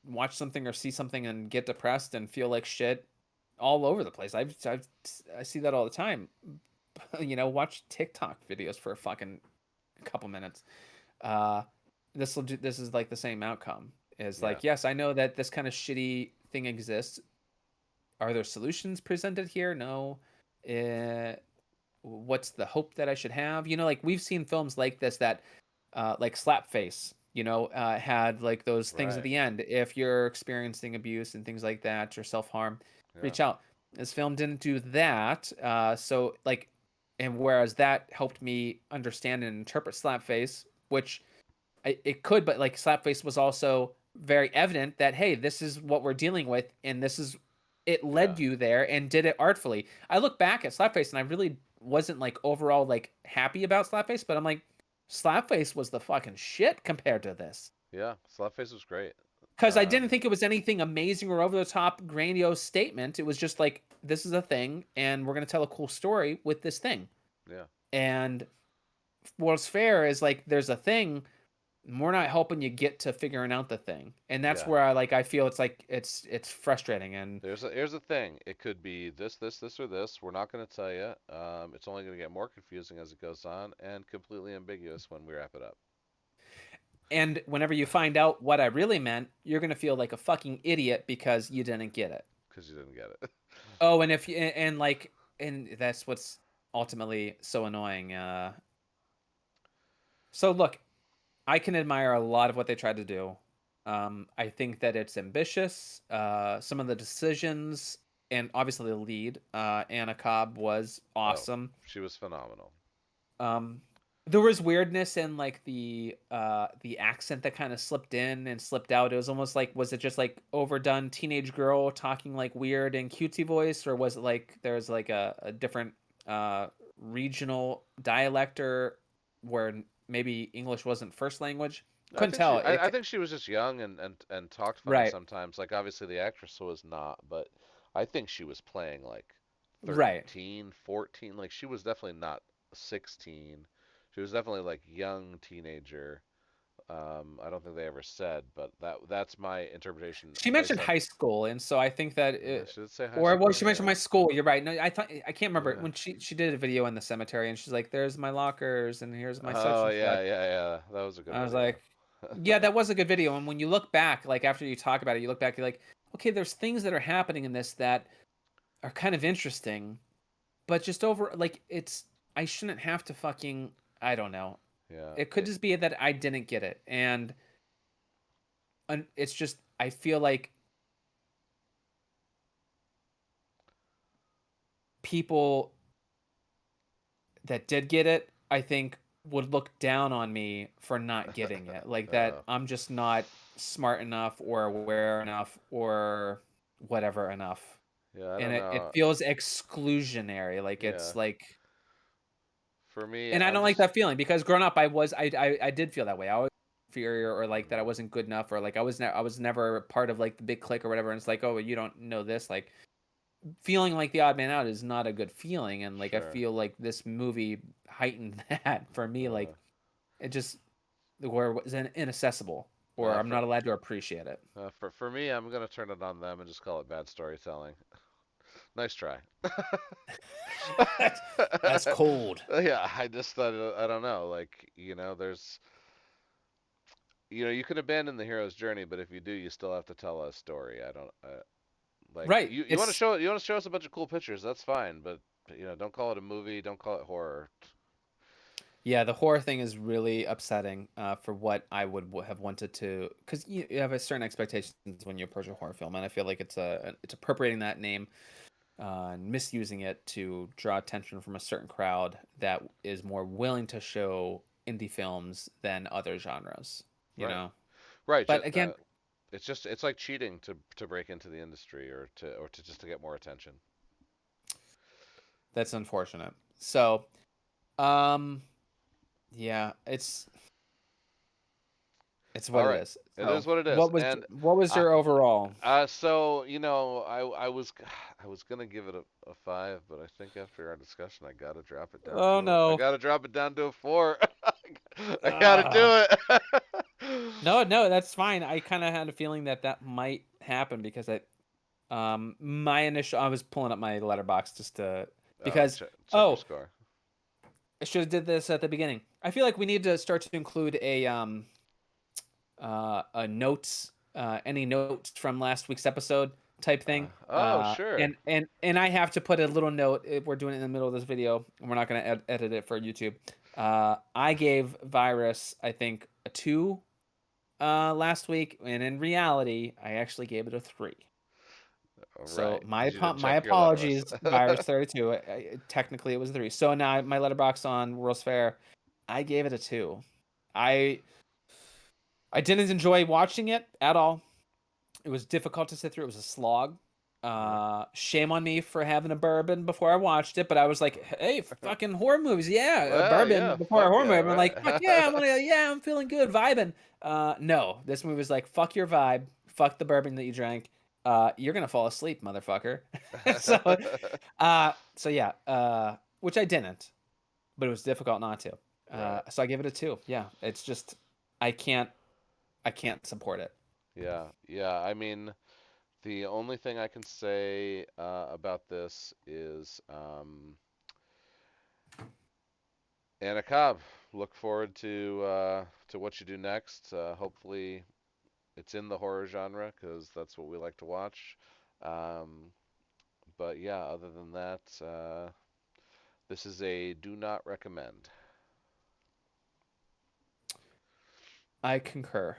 watch something or see something and get depressed and feel like shit all over the place. I see that all the time. Watch TikTok videos for a fucking couple minutes. uh this is like the same outcome. Is Yeah. like, yes, I know that this kind of shitty thing exists. Are there solutions presented here? No. uh what's the hope that I should have? Like we've seen films like this that like Slapface. had like those things at Right. the end. If you're experiencing abuse and things like that or self harm, Yeah. reach out. This film didn't do that. So like, and whereas that helped me understand and interpret Slapface, which it could, but like Slapface was also very evident that hey, this is what we're dealing with, and this is it Yeah. led you there and did it artfully. I look back at Slapface and I really wasn't like overall like happy about Slapface, but I'm like, Slapface was the fucking shit compared to this. Yeah. Slapface was great. Because I didn't Um. think it was anything amazing or over the top grandiose statement. It was just like, this is a thing, and we're gonna tell a cool story with this thing. Yeah. And what's fair is like there's a thing, we're not helping you get to figuring out the thing, and that's Yeah. where I feel it's like it's frustrating. And Here's a thing. It could be this, this, this, or this. We're not going to tell you. It's only going to get more confusing as it goes on, and completely ambiguous when we wrap it up whenever you find out what I really meant, you're gonna feel like a fucking idiot because you didn't get it. because you didn't get it. Oh, and if you and like and that's what's ultimately so annoying. So look, I can admire a lot of what they tried to do. I think that it's ambitious. Some of the decisions, and obviously the lead, Anna Cobb, was Oh, awesome. she was phenomenal. Um, there was weirdness in like the accent that kind of slipped in and slipped out. It was almost like, was it just like overdone teenage girl talking like weird and cutesy voice, or was it like there's like a different uh regional dialect or where maybe English wasn't first language? I Couldn't think she tell. I, I think she was just young and talked funny Right, sometimes. Like obviously the actress was not, but I think she was playing like right. 13, 14. Like she was definitely not 16. She was definitely like young teenager. I don't think they ever said, but that's my interpretation She based mentioned on. high school, and so I think that Should it say high or well, school? she mentioned Yeah. my school. You're right. No, I can't remember Yeah. when she did a video in the cemetery, and she's like, "There's my lockers, and here's my such Oh and such." yeah, yeah, yeah. That was a good I was video. like, "Yeah, that was a good video." And when you look back, like after you talk about it, you look back, you're like, "Okay, there's things that are happening in this that are kind of interesting, but just over like it's I shouldn't have to fucking I don't know. Yeah. It could just be that I didn't get it, and it's just I feel like people that did get it, I think would look down on me for not getting it. Like that uh, I'm just not smart enough or aware enough or whatever enough. yeah, I And don't it know. feels exclusionary. Like Yeah. it's like For me, and I I'm don't like just that feeling because growing up I did feel that way. I was inferior or like that I mm, wasn't good enough or like I was never part of like the big clique or whatever. And it's like, oh, you don't know this. Like feeling like the odd man out is not a good feeling. And like I sure. feel like this movie heightened that for me. Uh, Like it just where it was inaccessible or I'm for not allowed to appreciate it. for me, I'm gonna turn it on them and just call it bad storytelling. Nice try. That's cold. Yeah, I just thought I don't know. Like there's you can abandon the hero's journey, but if you do, you still have to tell a story. I don't like Right. you want to It's show us a bunch of cool pictures. That's fine, but don't call it a movie. Don't call it horror. yeah, the horror thing is really upsetting for what I would have wanted to, because you have a certain expectations when you approach a horror film, and I feel like it's appropriating that name and misusing it to draw attention from a certain crowd that is more willing to show indie films than other genres, you Right. know. Right. But again, It's like cheating to break into the industry or to just to get more attention. that's unfortunate. So, um, yeah, it's All what it right. is. It So, is what it is. And what was uh, your overall? so I was I was gonna give it a 5, but I think after our discussion, Oh I no. gotta drop it down to a 4. I gotta Ah. do it. No, no, that's fine. I kind of had a feeling that that might happen because my initial I was pulling up my letterbox just to because Check your oh, score. I should have did this at the beginning. I feel like we need to start to include a notes any notes from last week's episode type thing. Oh, sure. And I have to put a little note if we're doing it in the middle of this video and we're not going to edit it for YouTube. I gave Virus I think a 2 last week, and in reality, I actually gave it a 3. All So right, because you didn't my check your letters. apologies, Virus 32. Technically, it was a 3. So now my letterbox on World's Fair, I gave it a 2. I I didn't enjoy watching it at all. It was difficult to sit through. It was a slog. Yeah. Shame on me for having a bourbon before I watched it, but I was like, "Hey, fucking horror movies, yeah, a Well, bourbon yeah, before a fuck horror yeah, movie." I'm like, "Fuck yeah, right? I'm feeling good, vibing." No, this movie was like, "Fuck your vibe, fuck the bourbon that you drank. You're gonna fall asleep, motherfucker." so, so yeah, which I didn't, but it was difficult not to. Right. So I give it a 2. Yeah, it's just I can't I can't support it. Yeah, yeah. I mean, the only thing I can say about this is Anna Cobb. Look forward to what you do next. Hopefully, it's in the horror genre because that's what we like to watch. Um, but yeah, other than that, this is a do not recommend. I concur.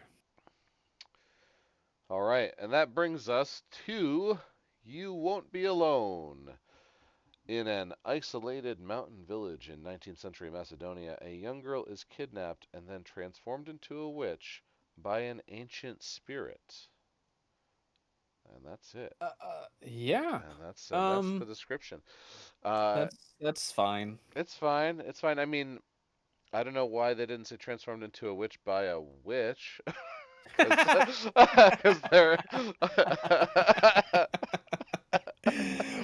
All right, and that brings us to You Won't Be Alone. In an isolated mountain village in 19th century Macedonia, a young girl is kidnapped and then transformed into a witch by an ancient spirit. And that's it. Yeah. And that's the description. Uh, That's fine. it's fine. It's fine. I mean, I don't know why they didn't say transformed into a witch by a witch, because they're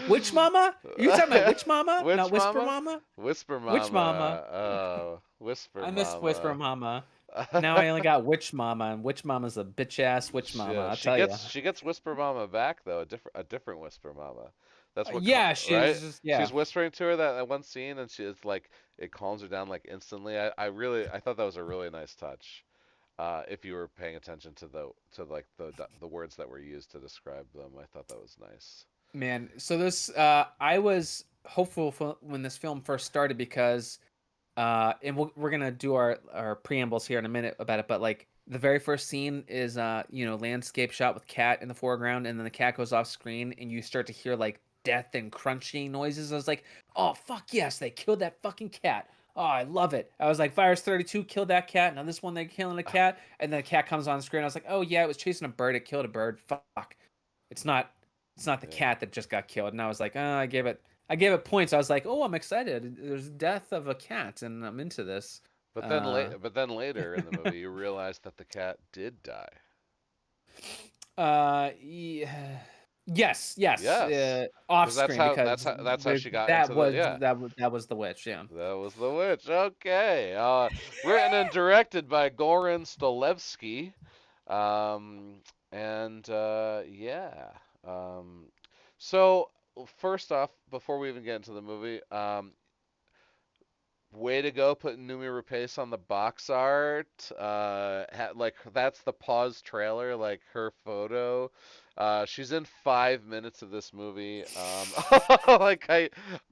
Witch Mama? You talking about Witch Mama? Witch Not Whisper Mama, Mama? Whisper Witch Mama. Mama, oh, Whisper I missed Whisper Mama. Mama. Now I only got Witch Mama, and Witch Mama's a bitch ass Witch Mama. Yeah, I'll she tell you. gets she gets Whisper Mama back though, a different Whisper Mama. That's what Yeah, right? she's just yeah. She's whispering to her that one scene, and she is like it calms her down like instantly. I thought that was a really nice touch. If you were paying attention to like the words that were used to describe them, I thought that was nice. Man, so this I was hopeful for when this film first started because and we're gonna do our preambles here in a minute about it, but like the very first scene is landscape shot with cat in the foreground, and then the cat goes off screen, and you start to hear like death and crunching noises. I was like, oh fuck yes, they killed that fucking cat. Oh, I love it. I was like, Virus 32 killed that cat. Now this one they're killing a cat, and then the cat comes on screen. I was like, oh yeah, it was chasing a bird. It killed a bird. Fuck. It's not. It's not the Yeah. cat that just got killed. And I was like, oh, I gave it points. I was like, oh, I'm excited. There's death of a cat, and I'm into this. Uh, But then later in the movie, you realize that the cat did die. yeah, yes, Yes, off because screen because that's how she got into the yeah. that was the witch. Yeah, That was The Witch. Okay. Written and directed by Goran Stolevsky. Um, and yeah. Um, so first off, before we even get into the movie, way to go putting Numi Rapace on the box art. Like that's the pause trailer, like her photo. She's in 5 minutes of this movie. Like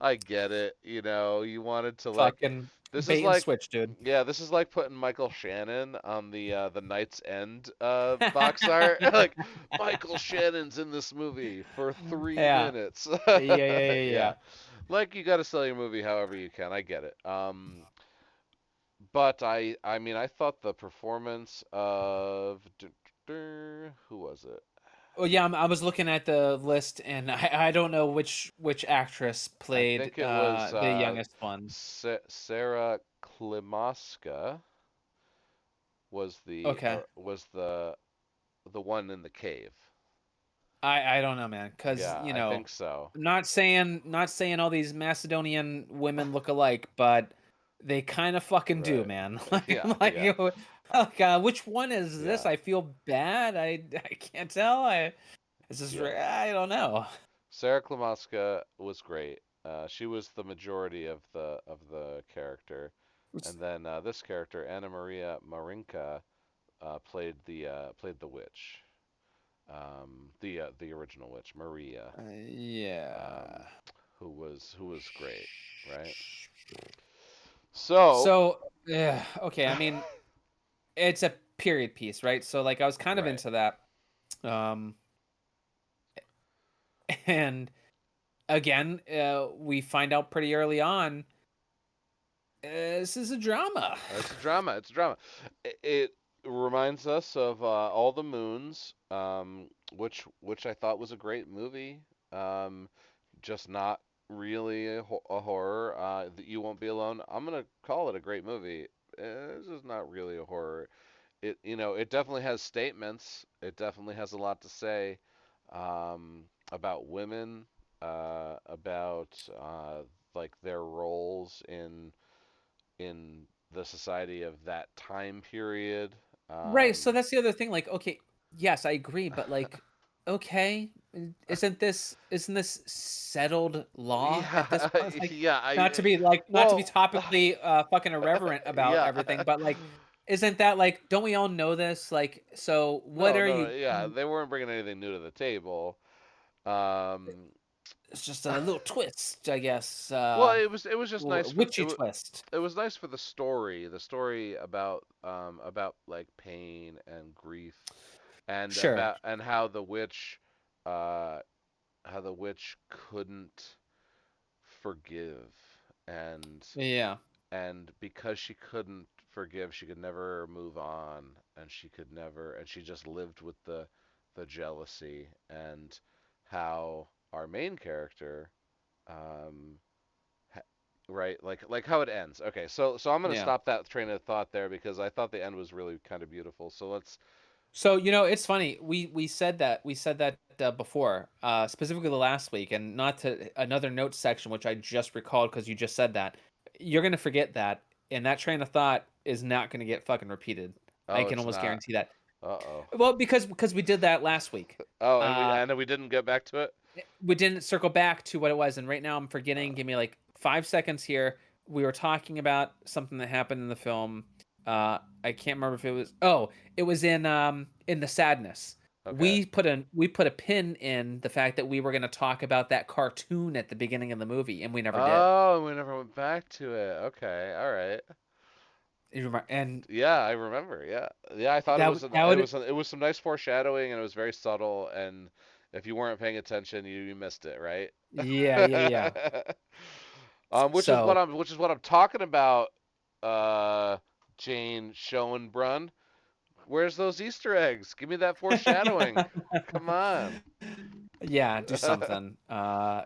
I get it. You know, you wanted to like. fucking This is bait and like, switch, dude. yeah, this is like putting Michael Shannon on the Knight's End box art. Like Michael Shannon's in this movie for three Yeah, minutes. yeah. Yeah. Like you got to sell your movie however you can. I get it. But I mean I thought the performance of who was it? Oh yeah, I was looking at the list, and I don't know which actress I played think it was the youngest one. Sarah Klimaska Okay. was the one in the cave. I don't know, man, because Yeah, I think so. not saying all these Macedonian women look alike, but they kind of fucking do, Right. man. Like, Yeah, like, yeah, which one is this? yeah, I feel bad. I can't tell. yeah. I don't know. Sarah Klimaska was great. She was the majority of the character, and then this character Anna Maria Marinka played the witch, the original witch Maria, um, Yeah. who was great, right? So So, yeah, okay. I mean, it's a period piece, right? So like I was kind of Right. into that. Um, and again, we find out pretty early on this is a drama. It's a drama. It's a drama. It reminds us of All the Moons, which I thought was a great movie. Um, just not really a horror. You Won't Be Alone. I'm gonna call it a great movie. This is not really a horror. It definitely has statements. It definitely has a lot to say about women, about like their roles in the society of that time period. Right, so Um, that's the other thing, like, okay, yes, I agree, but, like, okay, isn't this settled law at this yeah, point? It's like, yeah. not to be Well, topically, fucking irreverent about yeah. everything, but, like, isn't that, like, don't we all know this? Like, so what No, are no, no. you Yeah, they weren't bringing anything new to the table. Um, it's just a little twist, I guess, well, it was just nice for witchy twist. it was nice for the story about like pain and grief and Sure. uh how the witch couldn't forgive and Yeah. because she couldn't forgive, she could never move on, and she just lived with the jealousy, and how our main character, um, ha- right, like how it ends. Okay, so I'm gonna Yeah. stop that train of thought there because I thought the end was really kind of beautiful. So let's. So, it's funny. We said that before, specifically last week, and not to another notes section, which I just recalled because you just said that. You're gonna forget that, and that train of thought is not gonna get fucking repeated. I Oh, can it's almost not. guarantee that. Uh-oh. Well, because we did that last week. Oh, and we Uh, and we didn't get back to it. we didn't circle back to what it was, and right now I'm forgetting. Uh, Give me like 5 seconds here. We were talking about something that happened in the film. I can't remember if it was. Oh, it was in the sadness. okay. We put a pin in the fact that we were going to talk about that cartoon at the beginning of the movie, and we never did. Oh, we never went back to it. Okay, all right. And Yeah, I remember. Yeah, yeah. I thought that that would it was some nice foreshadowing, and it was very subtle. And if you weren't paying attention, you missed it, right? yeah, yeah, yeah. So Which is what I'm talking about. Uh, Jane Schoenbrunn. Where's those Easter eggs? Give me that foreshadowing. Come on. yeah, do something.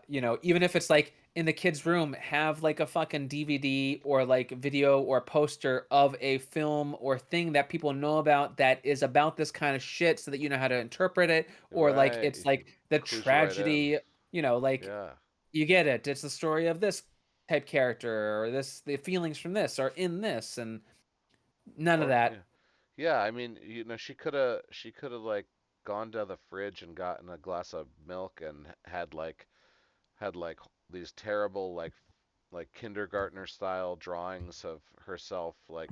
Even if it's like in the kids' room, have like a fucking DVD or like video or poster of a film or thing that people know about that is about this kind of shit so that you know how to interpret it, or like Right. it's like the Clues you right in. tragedy, like Yeah. you get it. It's the story of this type character or the feelings from this are in this, and none of Or that. yeah. Yeah, I mean, she could have like gone to the fridge and gotten a glass of milk and had like these terrible like kindergartner style drawings of herself like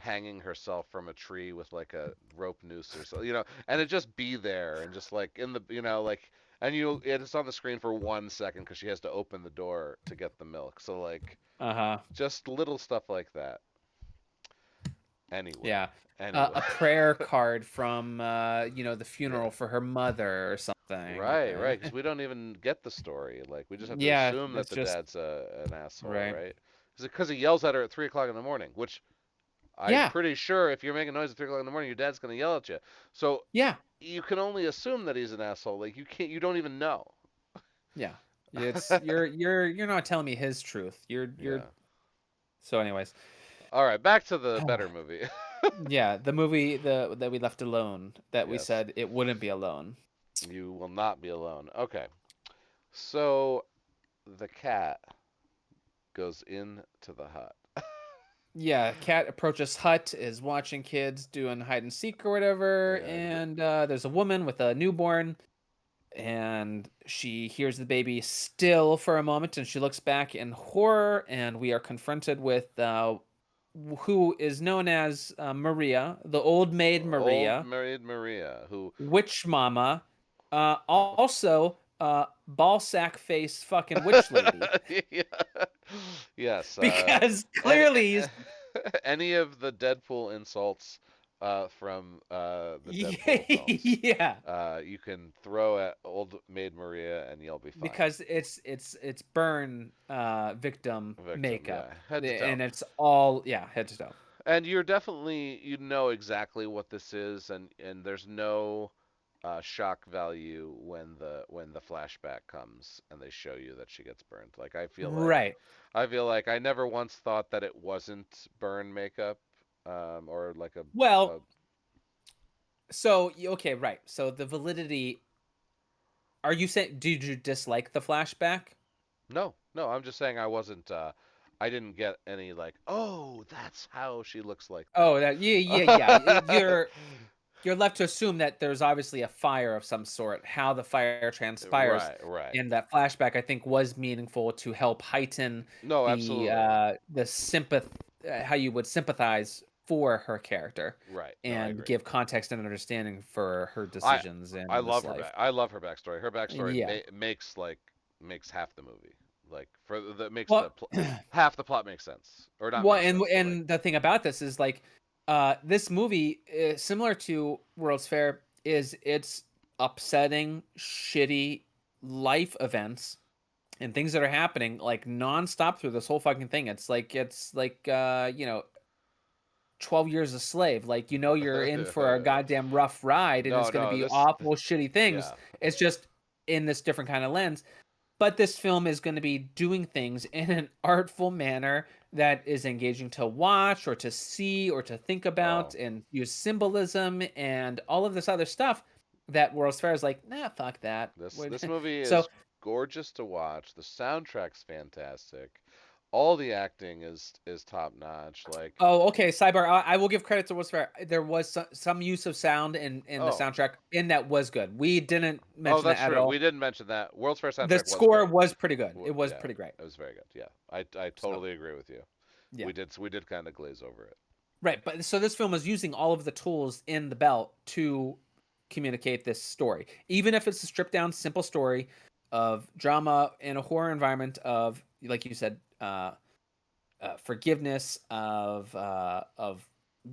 hanging herself from a tree with like a rope noose or so, and it just be there and just like in the like and it's on the screen for 1 second because she has to open the door to get the milk. So like Uh-huh. just little stuff like that. Anyway, Yeah. anyway. A prayer card from the Yeah. funeral for her mother or something. Right, right, because we don't even get the story. Like, we just have to Yeah, assume that it's the just dad's an asshole, right. right? Is it because he yells at her at 3 o'clock in the morning? Which I'm Yeah, pretty sure if you're making noise at 3 o'clock in the morning, your dad's gonna yell at you. So yeah, you can only assume that he's an asshole. Like, you don't even know. yeah. It's you're not telling me his truth. You're Yeah. so anyways. All right, back to the better movie. Yeah, the movie that we left alone that we Yes, said it wouldn't be alone. you will not be alone. Okay, so the cat goes into the hut. Yeah, cat approaches hut, is watching kids doing hide and seek or whatever, And and there's a woman with a newborn, and she hears the baby still for a moment, and she looks back in horror, and we are confronted with who is known as Maria, the old maid old Maria, married Maria, who witch mama, also ball sack face fucking witch lady, yeah. Yes. because And clearly any of the Deadpool insults the Deadpool films. Yeah, You can throw at old maid Maria and you'll be fine. because it's burn victim Victim, makeup, yeah, head to toe. and it's all, yeah, head to toe. And you're definitely you know exactly what this is, and there's no shock value when the flashback comes and they show you that she gets burned. Like Right. I feel like I never once thought that it wasn't burn makeup, or like a Well, so okay, right. So the validity. Are you saying? Did you dislike the flashback? no, no. I'm just saying I wasn't. I didn't get any like, oh, that's how she looks like Oh, that, yeah, yeah, yeah. You're left to assume that there's obviously a fire of some sort. How the fire transpires Right, right. in that flashback, I think, was meaningful to help heighten No, absolutely. the sympath how you would sympathize for her character Right. No, I and agree. give context and understanding for her I decisions I in this love life. I love her backstory. Her backstory Yeah. makes like makes half the movie. Like for the makes Well, half the plot makes sense or not well, makes sense, but like and the thing about this is like, this movie, similar to World's Fair, is it's upsetting, shitty life events and things that are happening like nonstop through this whole fucking thing. It's like 12 years a slave. Like, you're in for a goddamn rough ride and no, it's going to no, be awful, shitty things. yeah. It's just in this different kind of lens. But this film is going to be doing things in an artful manner that is engaging to watch or to see or to think about Oh, and use symbolism and all of this other stuff that World's Fair is like, nah, fuck that. this movie So, is gorgeous to watch. The soundtrack's fantastic. All the acting is top notch. Like, oh, okay, sidebar. I will give credit to World's Fair. There was some use of sound in the oh, soundtrack, and that was good. We didn't oh, mention that that's at true. all. We didn't mention that. World's Fair The soundtrack was score great. was pretty good. It was Yeah, pretty great. it was very good. Yeah, I So, totally agree with you. yeah. We did kind of glaze over it. Right, but so this film is using all of the tools in the belt to communicate this story. Even if it's a stripped down, simple story of drama in a horror environment of, like you said, forgiveness, of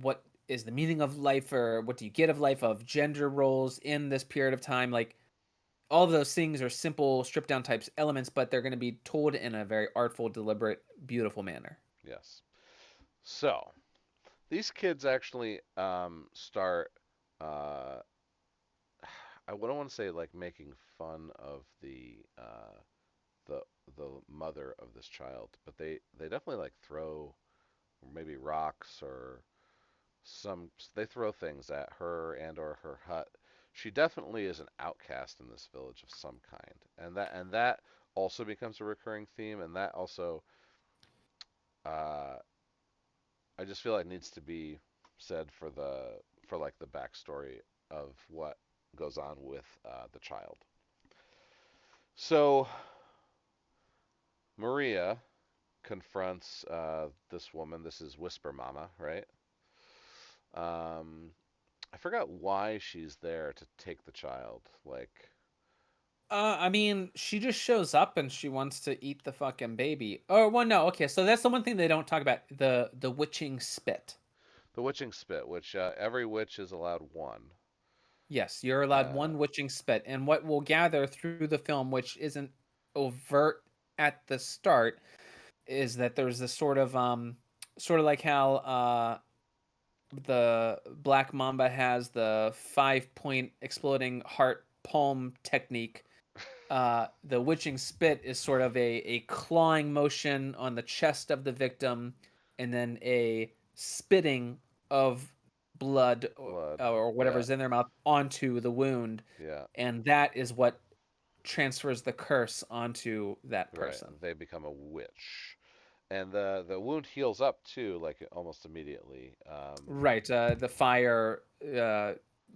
what is the meaning of life or what do you get of life, of gender roles in this period of time. Like, all of those things are simple, stripped down types elements, but they're going to be told in a very artful, deliberate, beautiful manner. Yes. So these kids actually start. Uh, I wouldn't want to say like making fun of the the mother of this child, but they definitely like throw maybe rocks or some they throw things at her and or her hut. She definitely is an outcast in this village of some kind, and that also becomes a recurring theme, and that also uh, I just feel like needs to be said for like the backstory of what goes on with the child. So Maria confronts this woman. This is Whisper Mama, right? Um, I forgot why she's there to take the child. Like I mean, she just shows up and she wants to eat the fucking baby. Oh, well, no, okay. So that's the one thing they don't talk about, the witching spit. the witching spit, which every witch is allowed one. Yes, you're allowed Uh, one witching spit, and what we'll gather through the film, which isn't overt at the start, is that there's this sort of like how the Black Mamba has the 5-point exploding heart palm technique. The witching spit is sort of a clawing motion on the chest of the victim, and then a spitting of blood blood. or Yeah, whatever's in their mouth onto the wound, yeah. and that is what transfers the curse onto that Right. person. They become a witch. And the wound heals up too, like almost immediately. Right. The fire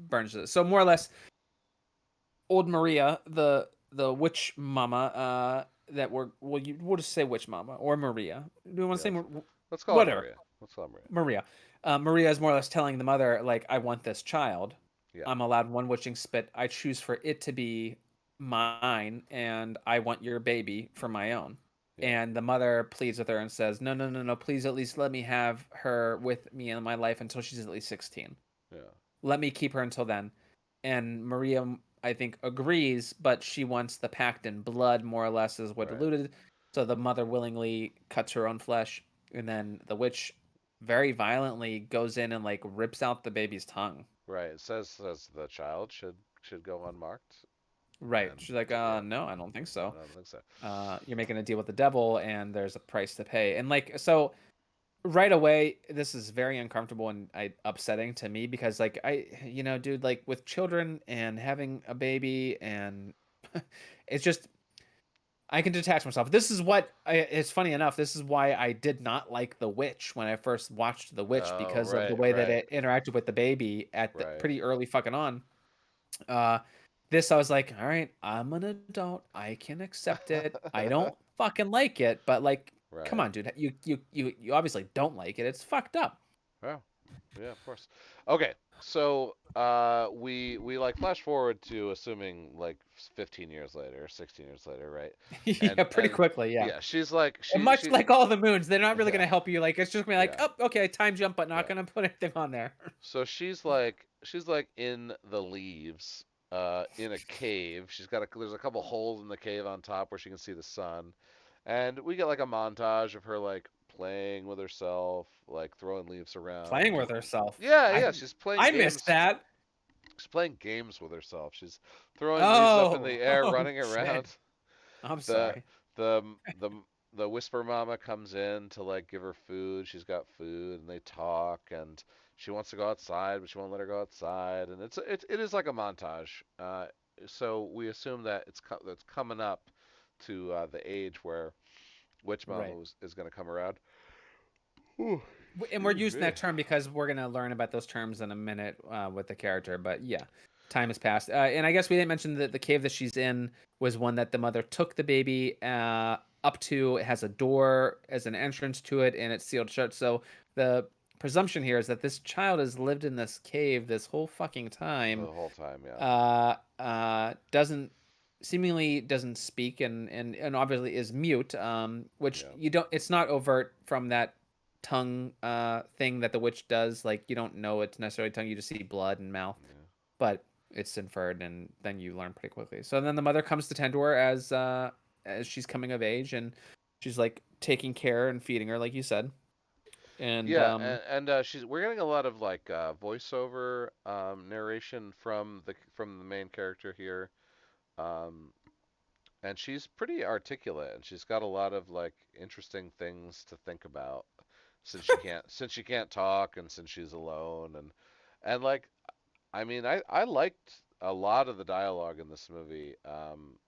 burns it. So more or less, old Maria, the witch mama, that we'll just say witch mama or Maria. Do we want to Yeah, say let's call her whatever? Maria. Let's call her Maria. Maria. Maria is more or less telling the mother, like, I want this child. Yeah, I'm allowed one witching spit. I choose for it to be mine, and I want your baby for my own. yeah, And the mother pleads with her and says, no, no, no, no, please at least let me have her with me in my life until she's at least 16. Yeah. Let me keep her until then. And Maria, I think, agrees, but she wants the pact in blood, more or less, is what Right. alluded. So the mother willingly cuts her own flesh, and then the witch very violently goes in and like rips out the baby's tongue. Right. It says the child should go unmarked, Right. and She's like, yeah, no, I don't think so. I don't think so. You're making a deal with the devil, and there's a price to pay. And like, so right away, this is very uncomfortable and upsetting to me because like dude, like with children and having a baby and it's just I can detach myself. This is it's funny enough. This is why I did not like The Witch when I first watched The Witch Oh, because of the right, way that right, it interacted with the baby at the right. pretty early fucking on. Uh, this I was like, all right, I'm an adult. I can accept it. I don't fucking like it, but like, come Right. on, dude. You obviously don't like it. It's fucked up. Oh, yeah, of course. Okay, so we like flash forward to assuming like 15 years later, 16 years later, right? Yeah, pretty And quickly, yeah. yeah, she's like And much she like all the moons, they're not really yeah, gonna help you. Like it's just gonna be like, yeah, oh, okay, time jump, but not yeah. gonna put anything on there. So she's like in the leaves, in a cave. There's a couple holes in the cave on top where she can see the sun, and we get like a montage of her like playing with herself, like throwing leaves around. Playing with herself. Yeah, I yeah, she's playing I missed games. that. She's playing games with herself. She's throwing leaves up in Oh, the air, oh running shit. around. I'm The sorry. the the the whisper mama comes in to like give her food. She's got food and they talk and she wants to go outside, but she won't let her go outside. And it is like a montage. So we assume that that's coming up to the age where witch mama Right. is going to come around. Ooh, And we're excuse using me. that term because we're gonna learn about those terms in a minute with the character. But yeah, time has passed, and I guess we didn't mention that the cave that she's in was one that the mother took the baby up to. It has a door as an entrance to it, and it's sealed shut. So the presumption here is that this child has lived in this cave this whole fucking time. The whole time, yeah, Doesn't seemingly doesn't speak and obviously is mute. Which yeah, you don't. It's not overt from that tongue thing that the witch does. Like you don't know it's necessarily tongue. You just see blood and mouth, yeah. but it's inferred, and then you learn pretty quickly. So then the mother comes to tend to her as she's coming of age, and she's like taking care and feeding her, like you said. And Yeah, and she's we're getting a lot of like voiceover narration from the main character here, um, and she's pretty articulate, and she's got a lot of like interesting things to think about since she can't talk, and since she's alone, and like I mean I liked a lot of the dialogue in this movie,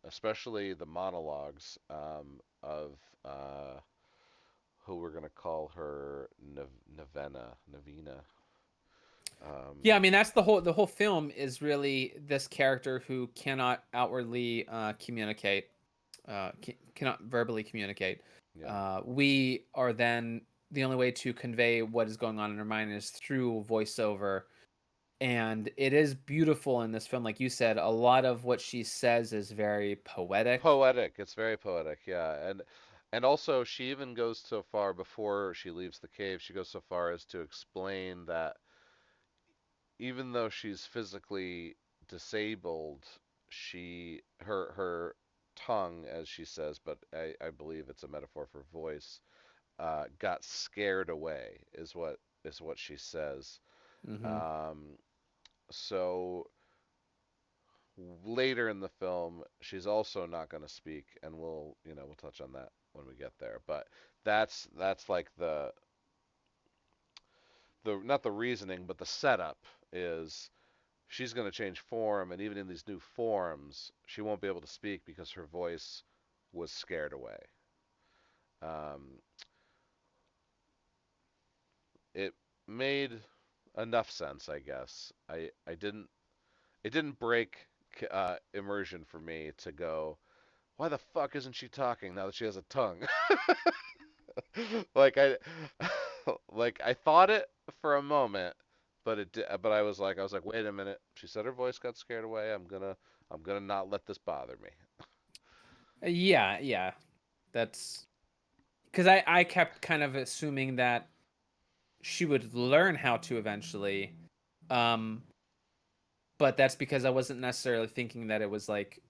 especially the monologues of who we're gonna call her Navina. yeah, I Um, mean that's the whole film is really this character who cannot outwardly communicate, cannot verbally communicate. yeah, We are then the only way to convey what is going on in her mind is through voiceover, and it is beautiful in this film. Like you said, a lot of what she says is very poetic. poetic. It's very poetic. Yeah, and also she even goes so far before she leaves the cave. She goes so far as to explain that even though she's physically disabled, her tongue, as she says, but I believe it's a metaphor for voice, got scared away, is what she says. Hmm. Um, so later in the film, she's also not going to speak, and we'll touch on that when we get there. But that's like the not the reasoning, but the setup is she's going to change form, and even in these new forms, she won't be able to speak because her voice was scared away. Um, it made enough sense, I guess. I didn't it didn't break immersion for me to go, why the fuck isn't she talking now that she has a tongue? like I like I thought it for a moment, but I was like, wait a minute. She said her voice got scared away. I'm gonna not let this bother me. Yeah, yeah, that's because I kept kind of assuming that she would learn how to eventually. Um, but that's because I wasn't necessarily thinking that it was like,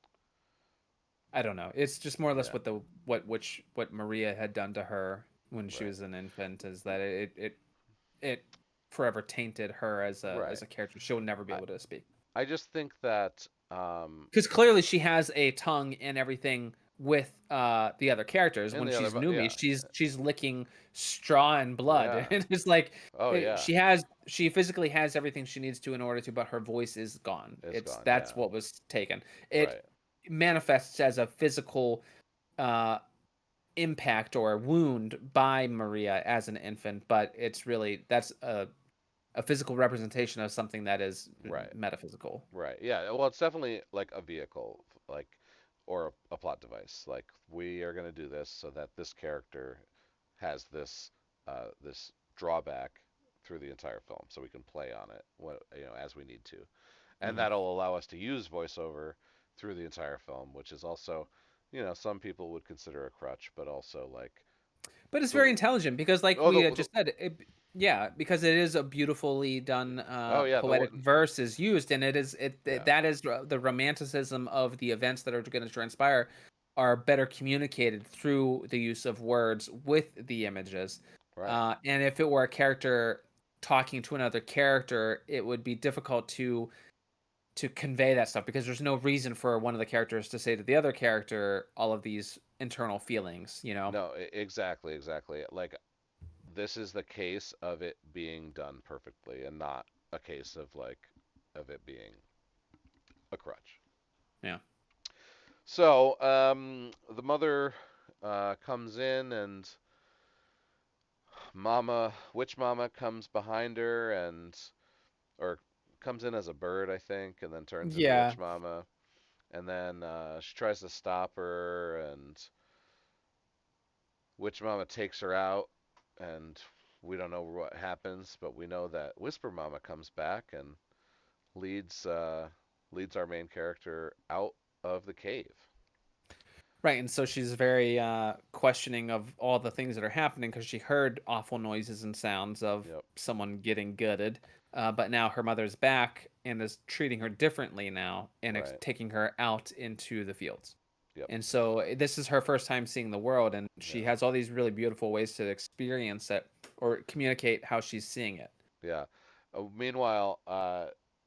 I don't know. It's just more or less Yeah, what the what Maria had done to her when she right, was an infant, is that it forever tainted her right. as a character. She'll never be I able to speak. I just think that Because clearly she has a tongue and everything with the other characters. in When the other, she's Numi, yeah, she's licking straw and blood. yeah, And it's like oh yeah, she physically has everything she needs to in order to, but her voice is gone. it's It's gone. That's Yeah, what was taken. It right. manifests as a physical uh impact or wound by Maria as an infant, but it's really that's a physical representation of something that is Right. metaphysical. Right. Yeah. Well, it's definitely like a vehicle, like, or a plot device. Like, we are going to do this so that this character has this drawback through the entire film, so we can play on it, as we need to, and Mhm. that'll allow us to use voiceover through the entire film, which is also, some people would consider a crutch, but also like But it's the very intelligent because, like oh we the just said, yeah, because it is a beautifully done oh yeah poetic verse is used, and yeah, that is the romanticism of the events that are going to transpire are better communicated through the use of words with the images. right. And if it were a character talking to another character, it would be difficult to convey that stuff because there's no reason for one of the characters to say to the other character all of these internal feelings, you know. No, exactly, exactly. Like, this is the case of it being done perfectly and not a case of it being a crutch. Yeah. So, the mother comes in, and witch mama comes behind her, or comes in as a bird, I think, and then turns into Yeah. witch mama. And then she tries to stop her, and witch mama takes her out, and we don't know what happens, but we know that Whisper Mama comes back and leads uh, leads our main character out of the cave. Right, and so she's very questioning of all the things that are happening because she heard awful noises and sounds of Yep. someone getting gutted, but now her mother's back and is treating her differently now and Right. taking her out into the fields. Yep. And so this is her first time seeing the world, and she Yeah. has all these really beautiful ways to experience it or communicate how she's seeing it. Yeah. Meanwhile,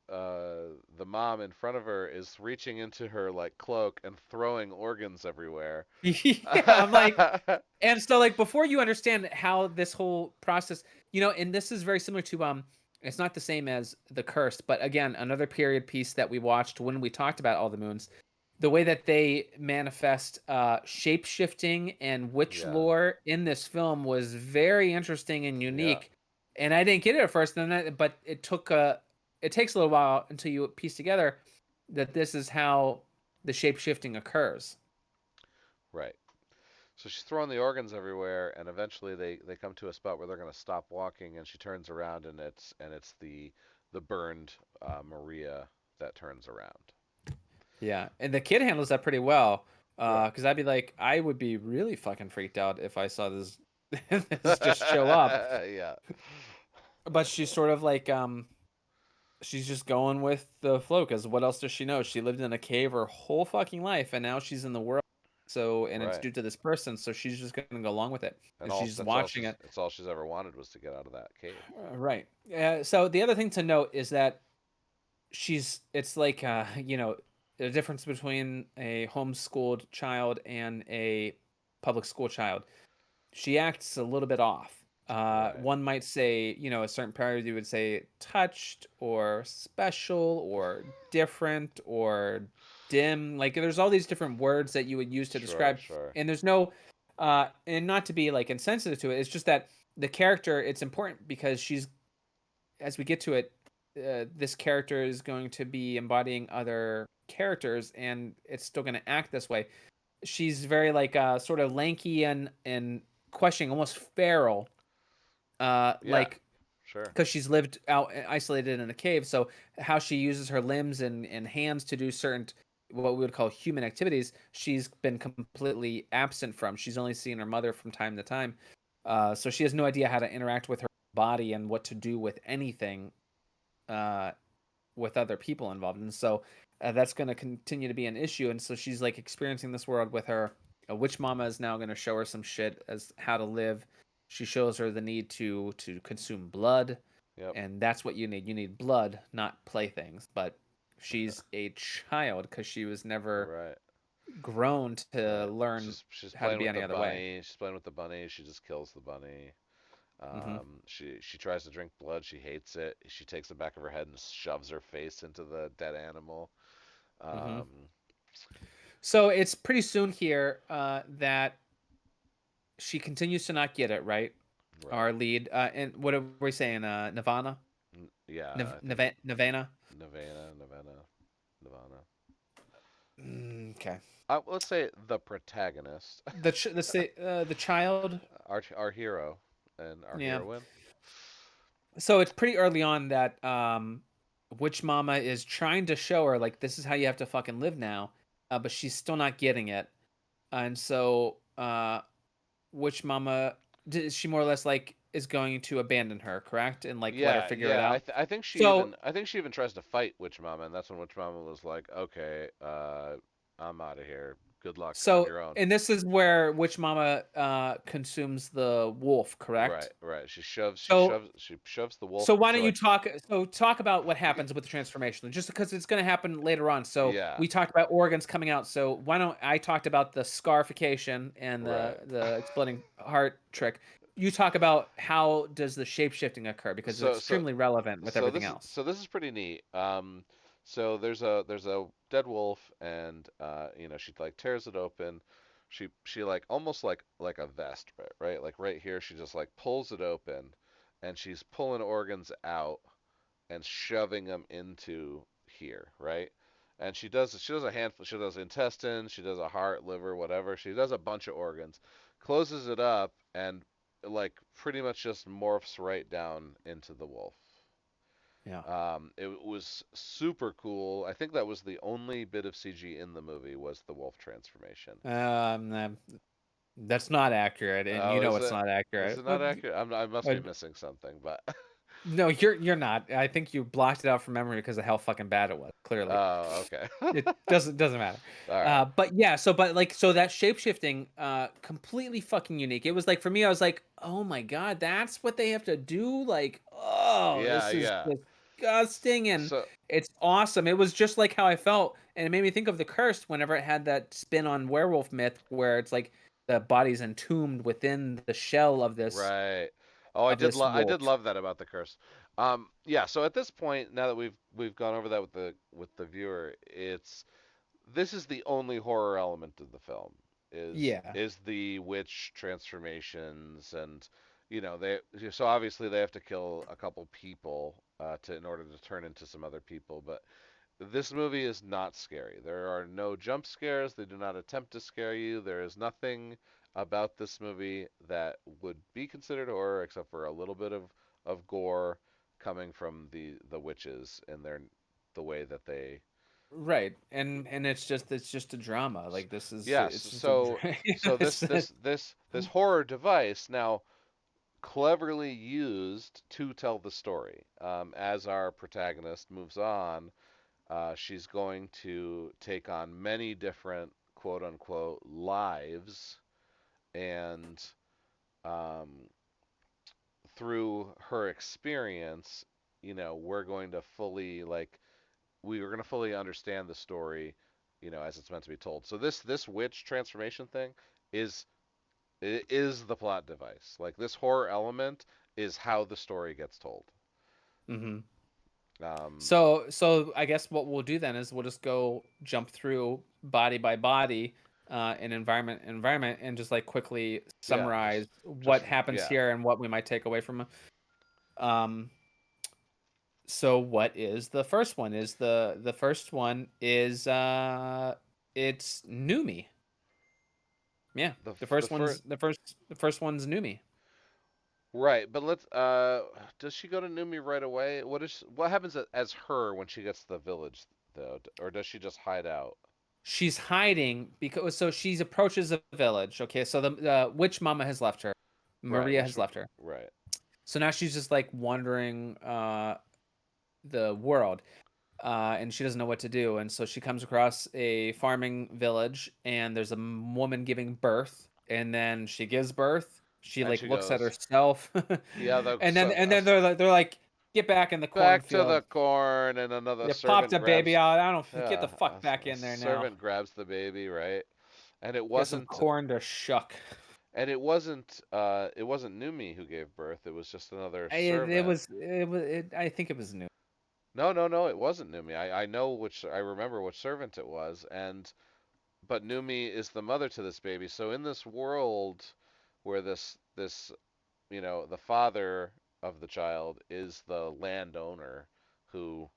the mom in front of her is reaching into her like cloak and throwing organs everywhere. Yeah, I'm like, and so, like, before you understand how this whole process, and this is very similar to it's not the same as The Cursed, but again, another period piece that we watched when we talked about All the Moons. The way that they manifest shape shifting and witch Yeah. lore in this film was very interesting and Yeah. unique. And I didn't get it at first, but it takes a little while until you piece together that this is how the shape shifting occurs. Right. So she's throwing the organs everywhere, and eventually they come to a spot where they're going to stop walking, and she turns around, and it's the burned Maria that turns around. Yeah, and the kid handles that pretty well. Right. Because I'd be like, I would be really fucking freaked out if I saw this this just show up. Yeah. But she's sort of like, she's just going with the flow. Because what else does she know? She lived in a cave her whole fucking life, and now she's in the world. So, and it's Right. due to this person. So she's just gonna go along with it, And and all she's that's all watching she's it. it's all she's ever wanted was to get out of that cave. Right. So the other thing to note is that it's like the difference between a homeschooled child and a public school child. She acts a little bit off. Right. One might say, a certain parody would say touched or special or different or dim. Like there's all these different words that you would use to Sure, describe, sure. and there's no, and not to be like insensitive to it. It's just that the character, it's important because as we get to it, this character is going to be embodying other characters, and it's still going to act this way. She's very like sort of lanky and questioning, almost feral, Yeah, like sure. because she's lived out isolated in a cave. So how she uses her limbs and hands to do certain what we would call human activities, she's been completely absent from. She's only seen her mother from time to time, so she has no idea how to interact with her body and what to do with anything uh, with other people involved, and so that's going to continue to be an issue. And so she's like experiencing this world with her. Witch Mama is now going to show her some shit as how to live. She shows her the need to consume blood, Yep. and that's what you need. You need blood, not playthings. But she's a child because she was never Right. grown to Right. learn She's how to playing be with the any other way. bunny. She's playing with the bunny. She just kills the bunny. Hmm. She tries to drink blood. She hates it. She takes the back of her head and shoves her face into the dead animal. Hmm. Um, So it's pretty soon here that she continues to not get it right. right. Our lead, and what are we saying? Nirvana, Yeah, I think Nirvana. Nirvana. Okay. Let's say the protagonist, The child. our hero and our Yeah. heroine. So it's pretty early on that Witch Mama is trying to show her like this is how you have to fucking live now, but she's still not getting it, and so Witch Mama, she more or less like is going to abandon her, correct, and like let her Yeah, figure it yeah. out. I So think she even tries to fight Witch Mama, and that's when Witch Mama was like, "Okay, I'm out of here. Good luck on so your own." and this is where Witch Mama consumes the wolf, Right, correct? right. So she shoves the wolf. So why So don't you like, talk? So talk about what happens with the transformation, just because it's going to happen later on. So yeah, we talked about organs coming out. So why don't I talked about the scarification and right. the exploding heart trick? You talk about how does the shape shifting occur because it's So so extremely relevant with everything else. this is pretty neat. So there's a dead wolf, and she like tears it open. She like almost like a vest, right? Right, like right here, she just like pulls it open, and she's pulling organs out and shoving them into here, right? And she does a handful. She does intestines. She does a heart, liver, whatever. She does a bunch of organs, closes it up, and like pretty much just morphs right down into the wolf. Yeah. It was super cool. I think that was the only bit of CG in the movie was the wolf transformation. Um, that's not accurate, and you Oh, know it's not is accurate. it not accurate? I must Uh, be missing something, but no, you're not. I think you blocked it out from memory because of how fucking bad it was. Clearly. oh, okay. It doesn't matter. All right. But yeah, so that shape shifting, completely fucking unique. It was like for me, I was like, oh my god, that's what they have to do. Like, oh, Yeah, this is yeah. disgusting, and So it's awesome. It was just like how I felt, and it made me think of the Cursed whenever it had that spin on werewolf myth, where it's like the body's entombed within the shell right. Oh, of this I wolf. did love that about the curse. Yeah. So at this point, now that we've gone over that with the viewer, it's this is the only horror element of the film Yeah. is the witch transformations, and they so obviously they have to kill a couple people to in order to turn into some other people, but this movie is not scary. There are no jump scares. They do not attempt to scare you. There is nothing about this movie that would be considered horror except for a little bit of gore coming from the witches and the way that they. Right. And it's just a drama. Like this is Yes, it's just a so it's this horror device now cleverly used to tell the story. As our protagonist moves on, she's going to take on many different quote unquote lives, and um, through her experience, we're going to fully like we are going to fully understand the story, as it's meant to be told. So this witch transformation thing is it is the plot device. Like this horror element is how the story gets told. hmm Um, So I guess what we'll do then is we'll just go jump through body by body, and environment, and just like quickly yeah, summarize what just happens yeah. here and what we might take away from it. Um, so what is the first one? Is the first one is it's Numi. Yeah, The first. the first one's Numi. Right, but let's. Does she go to Numi right away? What happens as her when she gets to the village, though, or does she just hide out? She's hiding because so she approaches the village. Okay, so the witch mama has left her. Right, Maria has left her. right, So now she's just like wandering the world, and she doesn't know what to do. And so she comes across a farming village, and there's a woman giving birth, and then she gives birth. She And like she looks at goes, herself, "Yeah, and then they're like, get back in the back to the cornfield. corn," and another You popped servant a baby grabs. out. I don't get the Yeah, fuck back a in there now. servant grabs the baby, right? And it Get some wasn't corn to shuck. it wasn't Numi who gave birth. It was just another It servant. was I think it was new. No, no, no, it wasn't Numi. I know which I remember which servant it was, and but Numi is the mother to this baby. So in this world where this the father of the child is the landowner who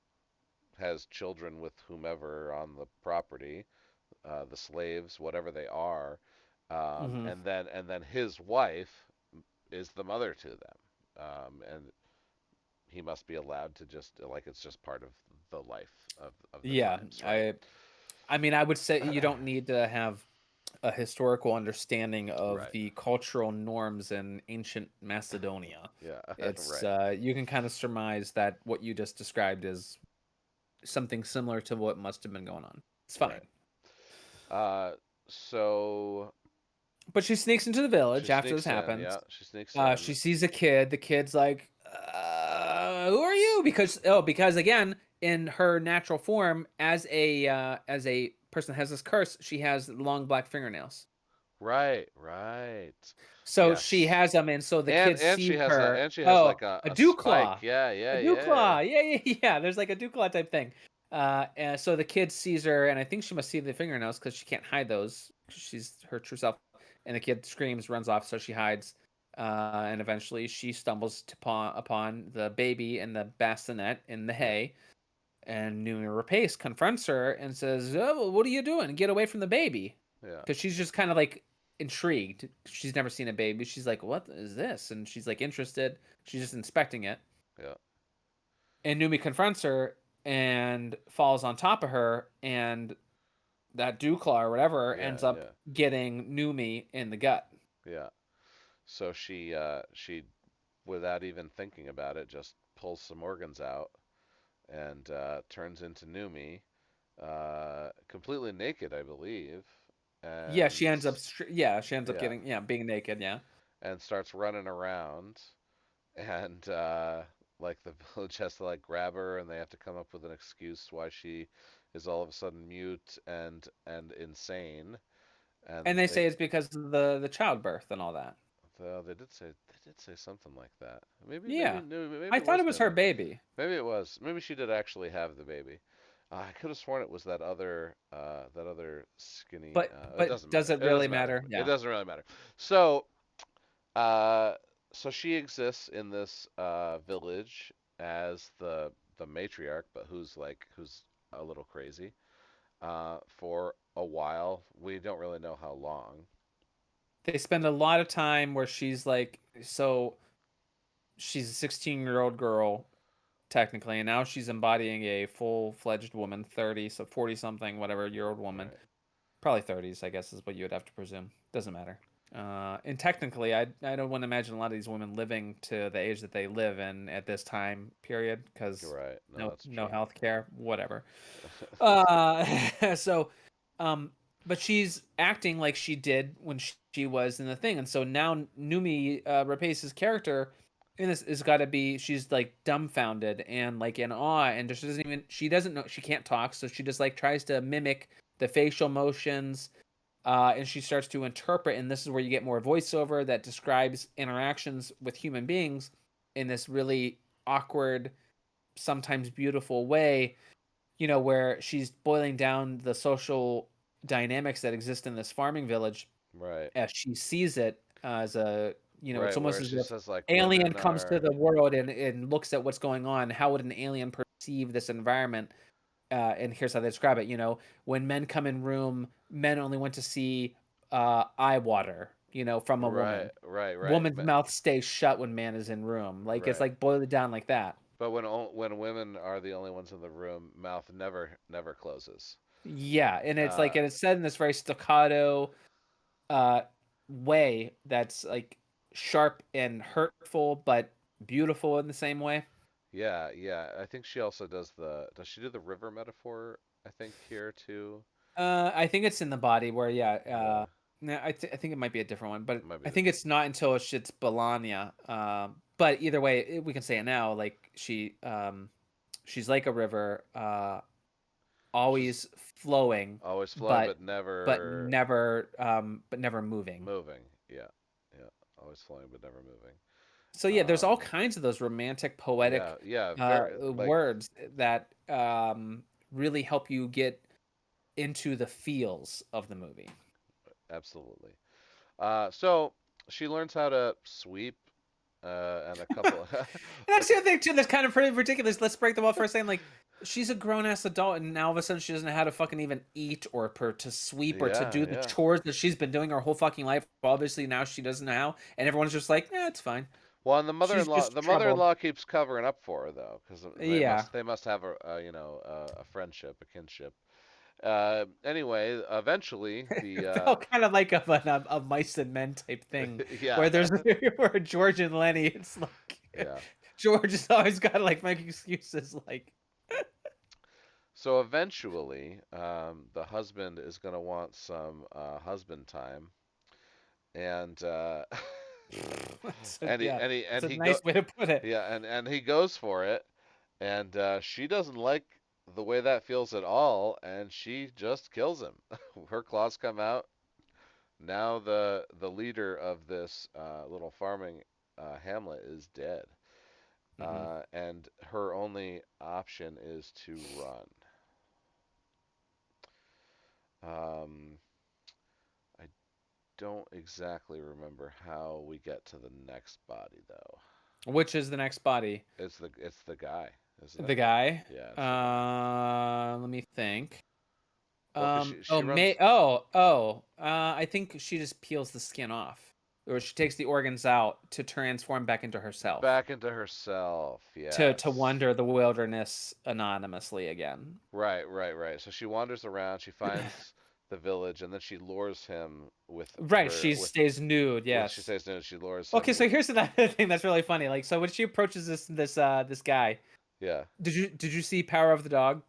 has children with whomever on the property, the slaves, whatever they are, Hmm. and then his wife is the mother to them, and he must be allowed to just like it's just part of the life of the Yeah, times, right? I mean, I would say you don't need to have a historical understanding of Right. the cultural norms in ancient Macedonia. Yeah. It's Right. you can kind of surmise that what you just described is something similar to what must have been going on. It's Right. fine. Uh, so But she sneaks into the she village after this sneaks in. happens. Yeah, she sneaks in. She sees a kid. The kid's like, "Who are you?" Because again, in her natural form, as a person that has this curse, she has long black fingernails. Right. Right. So she Yes. has them, and so the And kid and sees she has her. like Oh, a, a a dew spike. claw, Yeah. a Yeah. dew Yeah. claw. Yeah, yeah, yeah. There's like a dew claw type thing. And so the kid sees her, and I think she must see the fingernails because she can't hide those. She's her true self. And the kid screams, runs off, so she hides. And eventually she stumbles upon the baby in the bassinet in the Yeah. hay. And Numi Rapace confronts her and says, "Oh, well, what are you doing? Get away from the baby." Yeah. Because she's just kind of like intrigued. She's never seen a baby. She's like, "What is this?" And she's like interested. She's just inspecting it. Yeah. And Numi confronts her and falls on top of her. And that Dewclaw or whatever Yeah. ends up Yeah. getting Numi in the gut. Yeah. So she without even thinking about it just pulls some organs out and turns into Numi, completely naked, I believe, Yeah, she and ends up. Yeah, she ends up yeah, getting. Yeah, being naked. Yeah. and starts running around, and like the village has to like grab her, and they have to come up with an excuse why she is all of a sudden mute and insane, And and they say it's because of the childbirth and all that. they did say something like that. Maybe maybe Yeah, no, maybe I it thought was it was her Numi. baby. Maybe it was. Maybe she did actually have the baby. I could have sworn it was that other skinny. It But doesn't does matter. it It really doesn't matter. matter? It Yeah. doesn't really matter. So, uh, so she exists in this village as the matriarch, but who's a little crazy. For a while, we don't really know how long. They spend a lot of time where she's like, so she's a 16-year-old girl technically, and now she's embodying a full-fledged woman, 30, so 40 something, whatever year old woman. Right. Probably 30s, I guess is what you would have to presume. Doesn't matter. And technically, I don't want to imagine a lot of these women living to the age that they live in at this time period You're because right. No, no that's no true. health care, whatever. So, um, but she's acting like she did when she was in the thing, and so now Numi Rapace's character in this has got to be she's like dumbfounded and like in awe, and she doesn't know she can't talk, so she just like tries to mimic the facial motions, and she starts to interpret, and this is where you get more voiceover that describes interactions with human beings in this really awkward, sometimes beautiful way, where she's boiling down the social dynamics that exist in this farming village Right. as she sees it as it's Right. almost Where as she if says like alien women comes to are. the world and looks at what's going on. How would an alien perceive this environment? And here's how they describe it. When men come in room, men only want to see eye water, from a Right. woman. Right. Right. Woman's mouth stays shut when man is in room. Like it's Right. like boil it down like that. But when women are the only ones in the room, mouth never closes. Yeah, and it's like Uh, and it's said in this very staccato uh way that's like sharp and hurtful but beautiful in the same way. Yeah, yeah. I think she also does the. Does she do the river metaphor? I think here too. I think it's in the body where yeah. Yeah, No, I think it might be a different one, but it might be I the think it's different. not until it's Bologna. But either way, we can say it now. Like she's like a river, She's always flowing, always flowing, but but never but never moving. moving. Yeah, yeah. Always flowing, but never moving. So yeah, there's all Um, kinds of those romantic, yeah, poetic yeah. Very like words that really help you get into the feels of the movie. absolutely. So she learns how to sweep, and a couple. And that's the other thing too. That's kind of pretty ridiculous. Let's break them off for a second. Like, she's a grown ass adult, and now all of a sudden she doesn't know how to fucking even eat or to sweep or to Yeah, do the yeah. chores that she's been doing her whole fucking life. Obviously now she doesn't know how, and everyone's just like, "Yeah, it's fine." Well, and She's just the troubled. mother-in-law keeps covering up for her though, because Yeah, they must have a friendship, a kinship. Anyway, eventually the it felt kind of like a mice and men type thing, yeah where there's where George and Lenny. It's like yeah. George has always got to like make excuses, like. So eventually, the husband is gonna want some husband time, and Yeah, it's and a he go nice way to put it. yeah, and he goes for it, and she doesn't like the way that feels at all, and she just kills him. Her claws come out. Now the leader of this little farming hamlet is dead, Hmm. and her only option is to run. Um, I don't exactly remember how we get to the next body though. Which is the next body? It's the guy, isn't The it? guy. Yeah, it's the guy. Let me think. Well, 'cause Oh, she runs I think she just peels the skin off, or she takes the organs out to transform back into herself, back into herself. to Yes. wander the wilderness anonymously again. Right, right, right. So she wanders around, she finds the village, and then she lures him Right, she stays nude. with she Yes. says no, she lures Okay, him so with here's another thing that's really funny. Like, so when she approaches this guy, yeah. did you see Power of the Dog?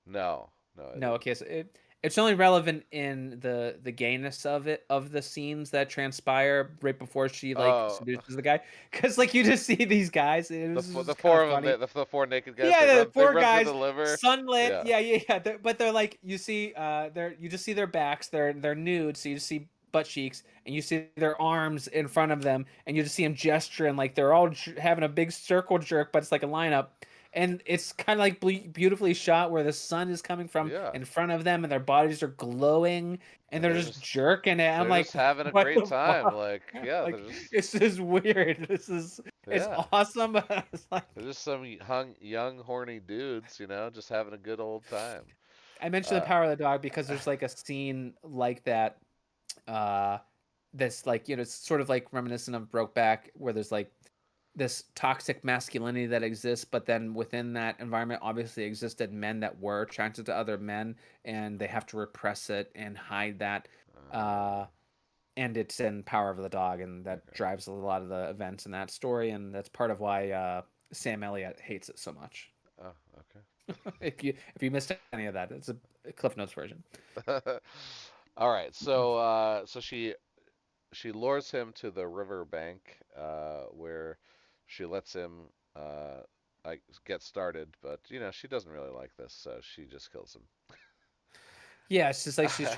No, no, I No, didn't. okay, so it's only relevant in the gayness of it, of the scenes that transpire right before she like Oh, seduces the guy, because like you just see these guys, and it was the just kind of four of them, funny. the four naked guys, Yeah, the they poor run through guys, the liver. sunlit. Yeah, Yeah, yeah, yeah. But they're like you see, you just see their backs. They're nude, so you just see butt cheeks, and you see their arms in front of them, and you just see them gesturing like they're all having a big circle jerk, but it's like a lineup. And it's kind of like beautifully shot where the sun is coming from yeah. in front of them, and their bodies are glowing, and And they're just jerking it. I'm they're like, just having a what great the time. fuck? Like, yeah, Like, they're just it's just weird. It's yeah. awesome, but it's They're like just some young, horny dudes, just having a good old time. I mentioned the Uh, power of the dog because there's like a scene like that. Uh, that's like it's sort of like reminiscent of Brokeback, where there's like this toxic masculinity that exists, but then within that environment, obviously existed men that were attracted to other men, and they have to repress it and hide that. uh, Uh, and it's in Power of the Dog, and that okay. drives a lot of the events in that story, and that's part of why Sam Elliott hates it so much. Oh, okay. If you missed any of that, it's a Cliff Notes version. All right. So she lures him to the river bank, where she lets him like get started, but she doesn't really like this, so she just kills him. Yeah, it's just like she's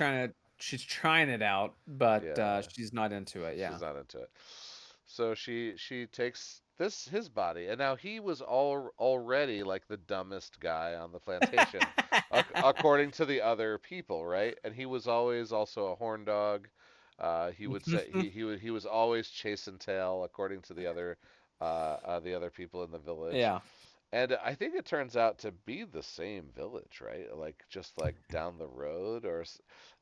trying it out, but Yeah, she's not into it. she's Yeah. not into it. So she takes this his body, and now he was already like the dumbest guy on the plantation, according to the other people, right? And he was always also a horn dog. He would say he was always chase and tail, according to the other people in the village. Yeah. And I think it turns out to be the same village, right? Like just like down the road,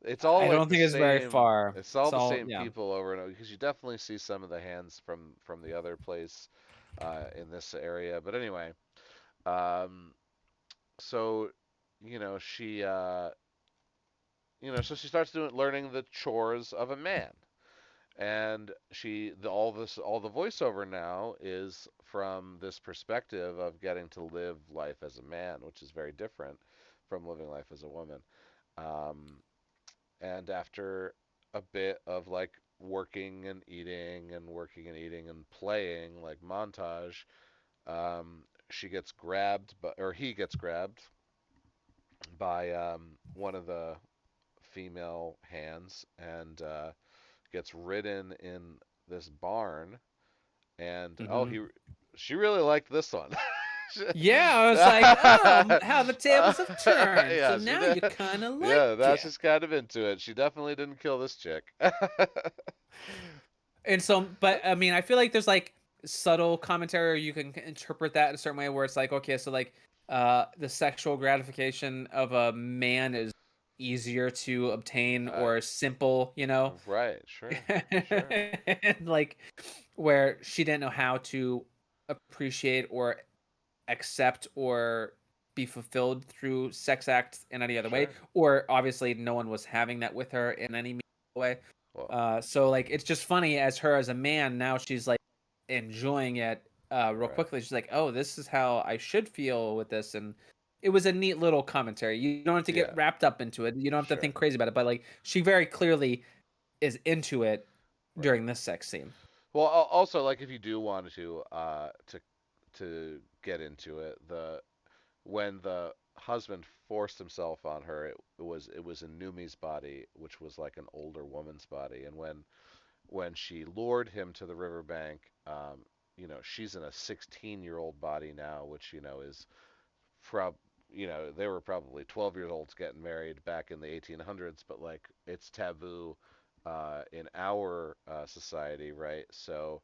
it's all I like don't the think it's very same. far. It's all It's the all same yeah. people over and over because you definitely see some of the hands from the other place in this area. But anyway, um, so you know she so she starts doing learning the chores of a man, and all the voiceover now is from this perspective of getting to live life as a man, which is very different from living life as a woman. Um, and after a bit of like working and eating and playing like montage, she gets grabbed, or he gets grabbed by one of the female hands and gets ridden in this barn. And Hmm. she really liked this one. Yeah, I was like, oh, how the tables have turned. So Yeah, she now did. you kind of Yeah, like now it. she's kind of into it. She definitely didn't kill this chick. And so, but I mean, I feel like there's like subtle commentary, or you can interpret that in a certain way where it's like, okay, so like the sexual gratification of a man is easier to obtain uh, or simple, you know? right, sure, sure, And like where she didn't know how to appreciate or accept or be fulfilled through sex acts in any other way, sure. or obviously no one was having that with her in any meaningful way. Well, So like it's just funny as her as a man now she's like enjoying it real right, quickly. She's like, oh, this is how I should feel with this, and it was a neat little commentary. You don't have to get yeah, wrapped up into it. You don't have to sure, think crazy about it, but like she very clearly is into it right. during this sex scene. Well, also like if you do want to get into it, the when the husband forced himself on her, it was in Numi's body, which was like an older woman's body, and when she lured him to the riverbank, she's in a 16-year-old body now, which is prob they were probably 12 years olds getting married back in the 1800s, but like it's taboo in our society, right? So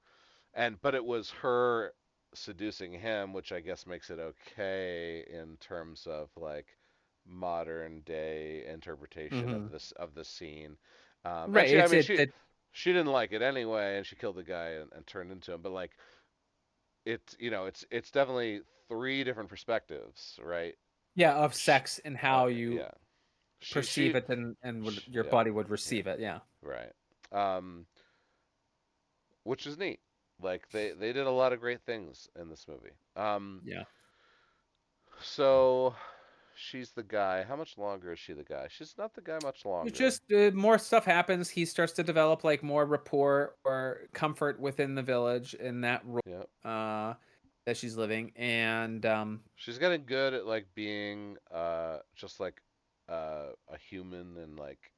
but it was her seducing him, which I guess makes it okay in terms of like modern day interpretation Hmm. of the scene. And Right. I It's mean, it. she didn't like it anyway, and she killed the guy and turned into him. But like it's definitely three different perspectives, right? Yeah, of Sh sex and how you yeah, perceive she it and would, your yeah, body would yeah, receive it. Yeah. right. Um, which is neat. Like they did a lot of great things in this movie. Yeah. So she's the guy. How much longer is she the guy? She's not the guy much It's longer. just more stuff happens. He starts to develop like more rapport or comfort within the village in that role Yeah. uh, that she's living, and She's getting good at like being just like a human and like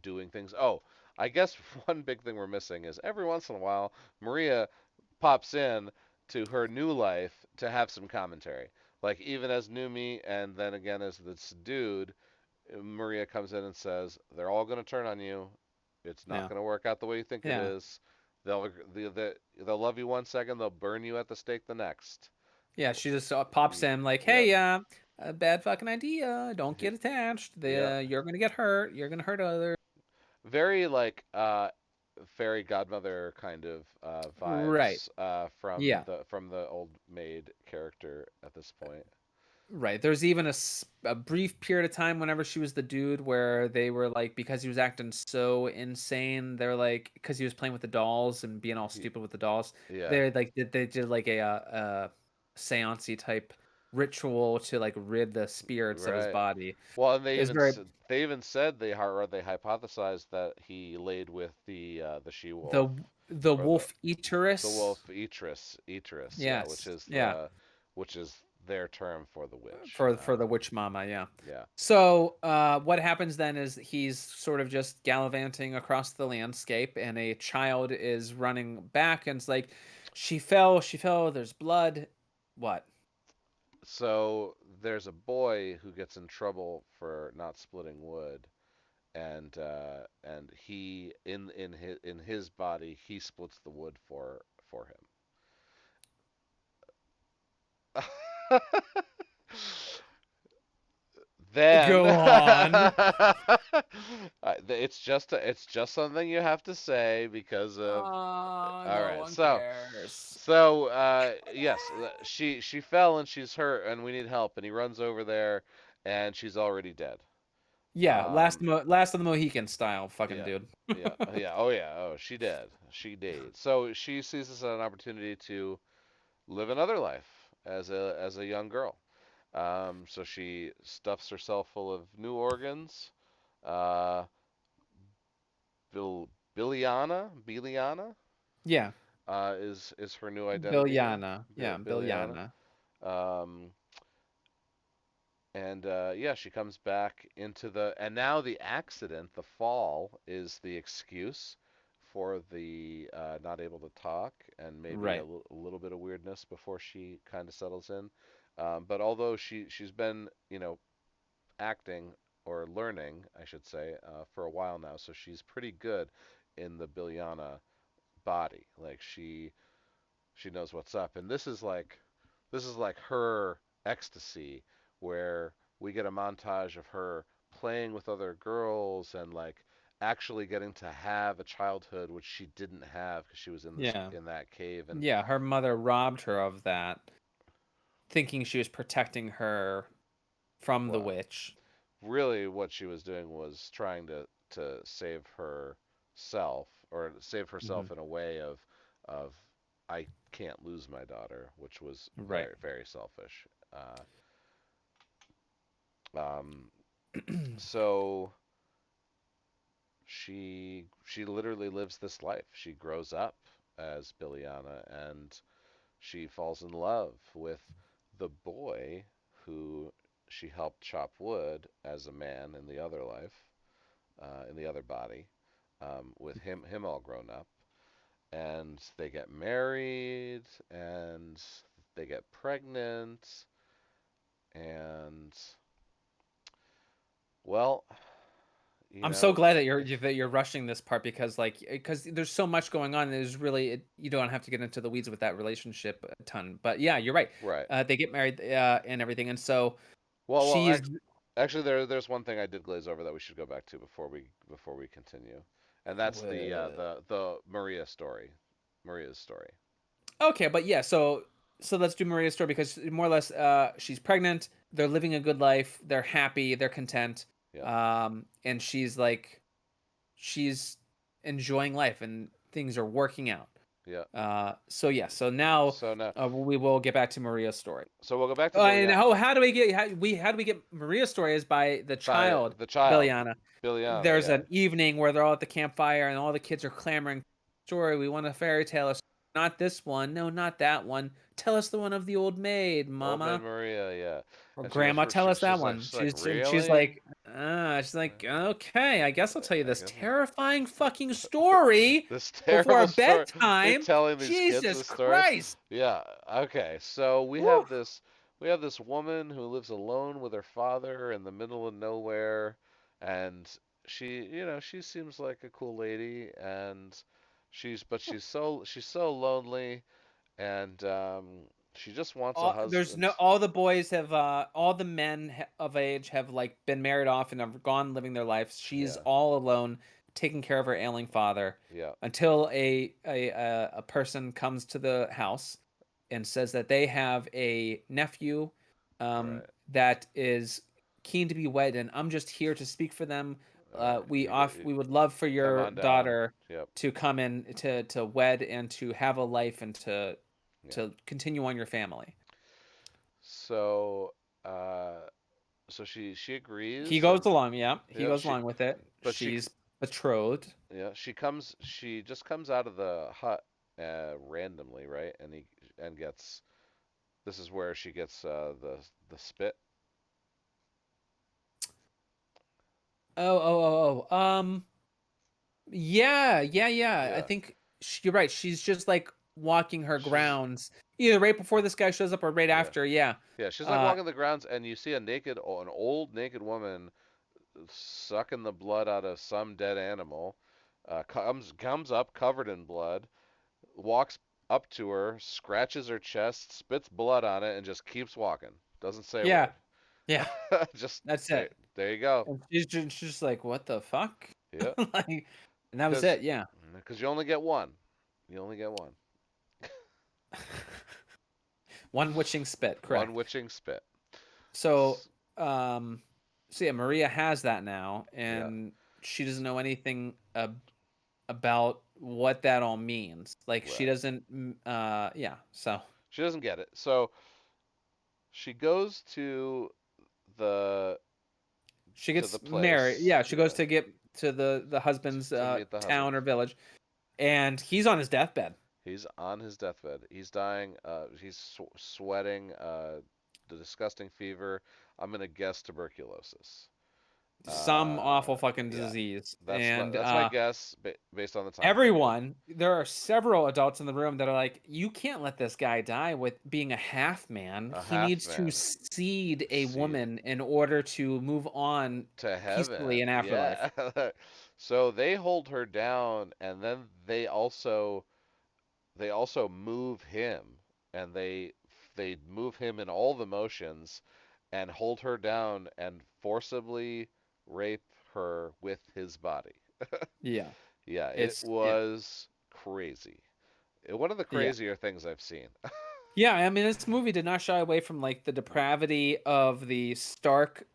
doing things. Oh, I guess one big thing we're missing is every once in a while Maria pops in to her new life to have some commentary. Like even as Numi and then again as this dude, Maria comes in and says, "They're all going to turn on you. It's not yeah, going to work out the way you think it yeah, is. They'll love you one second, they'll burn you at the stake the next." yeah. She just pops in like, Yep. "Hey, a bad fucking idea. Don't get attached. Yep. You're gonna get hurt. You're gonna hurt others." Very like fairy godmother kind of Right. vibes Yeah. from the old maid character at this point. Right. There's even a brief period of time whenever she was the dude where they were like, because he was acting so insane, they're like, because he was playing with the dolls and being all He, stupid with the dolls, yeah. they're like, they did like a seance type ritual to like rid the spirits of his Right. body. Well, and It was very, they even said they hypothesized that he laid with the she the wolf the or wolf the eateress. wolf Eatress, yeah, Yes. Yeah. which is their term for the witch. For the witch mama, yeah. Yeah. So what happens then is he's sort of just gallivanting across the landscape, and a child is running back, and it's like, she fell, there's blood. What? So there's a boy who gets in trouble for not splitting wood, and he in his body he splits the wood for him. Then Go on. it's just something you have to say because of all No right. one So cares. yes, she fell and she's hurt and we need help and he runs over there and she's already dead. Yeah, Um, last of the Mohican style, fucking yeah, dude. yeah, oh yeah, oh she did, she did. So she sees this as an opportunity to live another life as a young girl. So she stuffs herself full of new organs. Uh, Bil- Biliana Yeah, is her new identity. Bilyana. Yeah, Biliana. Bilyana. Um, and yeah, she comes back into the. And now the accident, the fall, is the excuse for the not able to talk and maybe Right. a little bit of weirdness before she kind of settles in. But although she's been acting or learning, I should say, for a while now, so she's pretty good in the Bilyana body. Like she knows what's up, and this is like her ecstasy, where we get a montage of her playing with other girls and like actually getting to have a childhood which she didn't have because she was Yeah. in that cave. And Yeah, her mother robbed her of that, thinking she was protecting her from the well, witch. really what she was doing was trying to save herself, or save Hmm. herself in a way of I can't lose my daughter, which was Right. very very selfish. Um, so she literally lives this life. She grows up as Billiana, and she falls in love with the boy who she helped chop wood as a man in the other life, in the other body, with him all grown up, and they get married, and they get pregnant, and well, you I'm so know, glad that you're rushing this part because there's so much going on. There's really you don't have to get into the weeds with that relationship a ton. But yeah, you're right. right. They get married and everything, and so Well, she's actually, there's one thing I did glaze over that we should go back to before we continue, and that's the Maria story, Maria's story. okay. But yeah, so let's do Maria's story because more or less, she's pregnant. They're living a good life. They're happy. They're content. Yep, And she's enjoying life and things are working out. yep. So yeah, so now So now, we will get back to Maria's story. so we'll go back to And Maria how do we get how do we get Maria's story is by the by child the child, Bilyana. Billiana. There's Yeah. an evening where they're all at the campfire and all the kids are clamoring story. We want a fairy tale. Not this one. No, not that one. Tell us the one of the old maid, Old Maid Mama. Maria. Yeah. Or And grandma, tell us that one. she's like, She's really? like, okay, I guess I'll tell you I this guess terrifying fucking story this before terrible story. You're bedtime. telling these kids Jesus this story. Christ. Yeah. Okay. So Woo. we have this woman who lives alone with her father in the middle of nowhere, and she seems like a cool lady, and she's so lonely, and she just wants a There's no husband. all the boys have all the men of age have like been married off and have gone living their lives. She's Yeah. all alone taking care of her ailing father Yeah. until a person comes to the house and says that they have a nephew Right. that is keen to be wed, and I'm just here to speak for them. All right. We would love for Come your on down. daughter Yep. to come in to wed and to have a life and Yeah. to continue on your family. So, so she He agrees, goes and along, yeah. He yeah, goes along with it. but she, She's betrothed. yeah, she just comes out of the hut randomly, right? And gets, this is where she gets the spit. Yeah, yeah, yeah. I Yeah, think you're right. She's just like walking her she's grounds, either right before this guy shows up or right yeah, after. Yeah. yeah, she's like Uh, walking the grounds, and you see an old naked woman sucking the blood out of some dead animal. Comes up covered in blood, walks up to her, scratches her chest, spits blood on it, and just keeps walking. Doesn't say a yeah, word. yeah. Just That's there, it. there you go. And she's just like, what the fuck? Yeah, Like, and that was because it. Yeah. you only get one. You only get one. One witching spit. One Correct. witching spit. So, um, So yeah, Maria has that now, Yeah. and she doesn't know anything about what that all means. Like she Right. doesn't. Yeah. So She doesn't get it. So she goes the she to the gets married. place. Yeah, she goes Yeah. to get to the husband's To meet the husband. town or village, and he's on his deathbed. He's on his deathbed. He's dying. He's sweating. The disgusting fever. I'm gonna guess tuberculosis. Some awful fucking Yeah. disease, That's my and that's my guess based on the time period. everyone, there are several adults in the room that are like, you can't let this guy die with being a half man. A He half needs to man seed a seed woman in order to move on to peacefully heaven. in afterlife. Yeah. So they hold her down, and then they also move him, and they move him in all the motions, and hold her down and forcibly rape her with his body. Yeah, Yeah, it it's yeah, was crazy. One of the yeah, crazier things I've seen. yeah. I mean, this movie did not shy away from like the depravity of the stark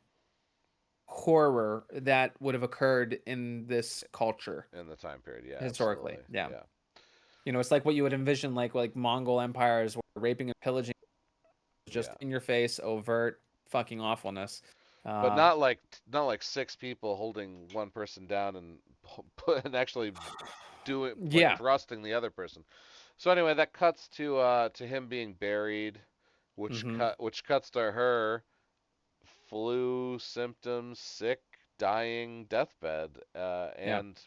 horror that would have occurred in this culture In the time period. Yeah, historically. absolutely. Yeah, Yeah, it's like what you would envision, like Mongol empires where raping and pillaging yeah. just in your face, overt fucking awfulness. But Uh, not like six people holding one person down and and actually doing like yeah. thrusting the other person. So anyway, that cuts to him being buried, Hmm. which cuts to her flu symptoms, sick, dying, deathbed, Yeah. and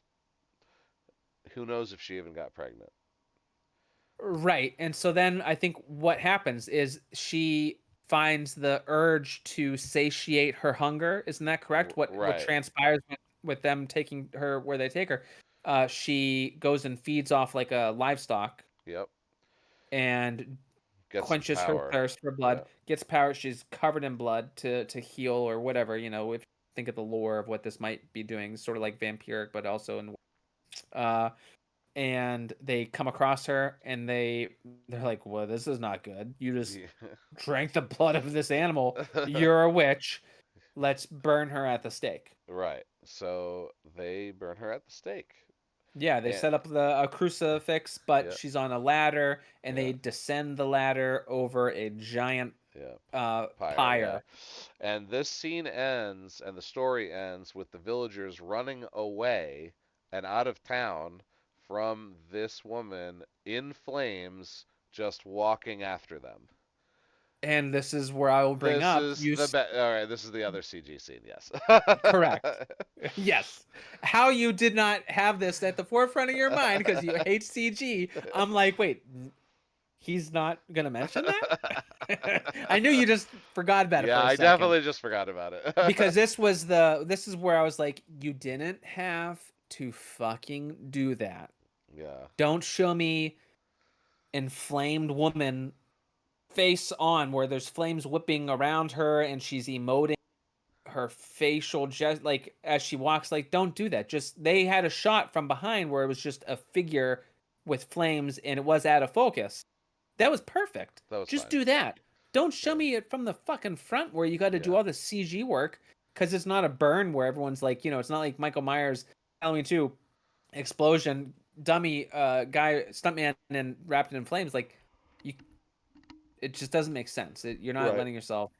who knows if she even got pregnant. Right. And so then I think what happens is she finds the urge to satiate her hunger. Isn't that correct? What Right. transpires with them taking her where they take her? She goes and feeds off like a livestock Yep. and Get some quenches her power. thirst for blood, Yeah. gets power. She's covered in blood to heal or whatever, if you think of the lore of what this might be doing, sort of like vampiric, but also in uh and they come across her and they're like, well, this is not good. You just Yeah. drank the blood of this animal. You're a witch. Let's burn her at the stake. Right. So they burn her at the stake. Yeah, they And set up a crucifix, but yeah, she's on a ladder, and yeah, they descend the ladder over a giant yeah. Pyre, yeah. pyre. And this scene ends, and the story ends with the villagers running away and out of town from this woman in flames, just walking after them. And this is where I will bring This up is you the all right. This is the other CG scene. Yes. correct. Yes. How you did not have this at the forefront of your mind because you hate CG. I'm like, wait, he's not gonna mention that? I knew you just forgot about it Yeah, for a I second. definitely just forgot about Because it. this is where I was like, you didn't have to fucking do that. Yeah. Don't show me inflamed woman face on where there's flames whipping around her and she's emoting her facial just like as she walks, like don't do that. Just they had a shot from behind where it was just a figure with flames and it was out of focus. That was perfect. That was Just fine. do that. Don't show Yeah. me it from the fucking front where you got to do Yeah. all the CG work because it's not a burn where everyone's like, it's not like Michael Myers Halloween 2 explosion dummy guy stuntman and wrapped in flames. Like you, it just doesn't make sense. You're not Right. letting yourself.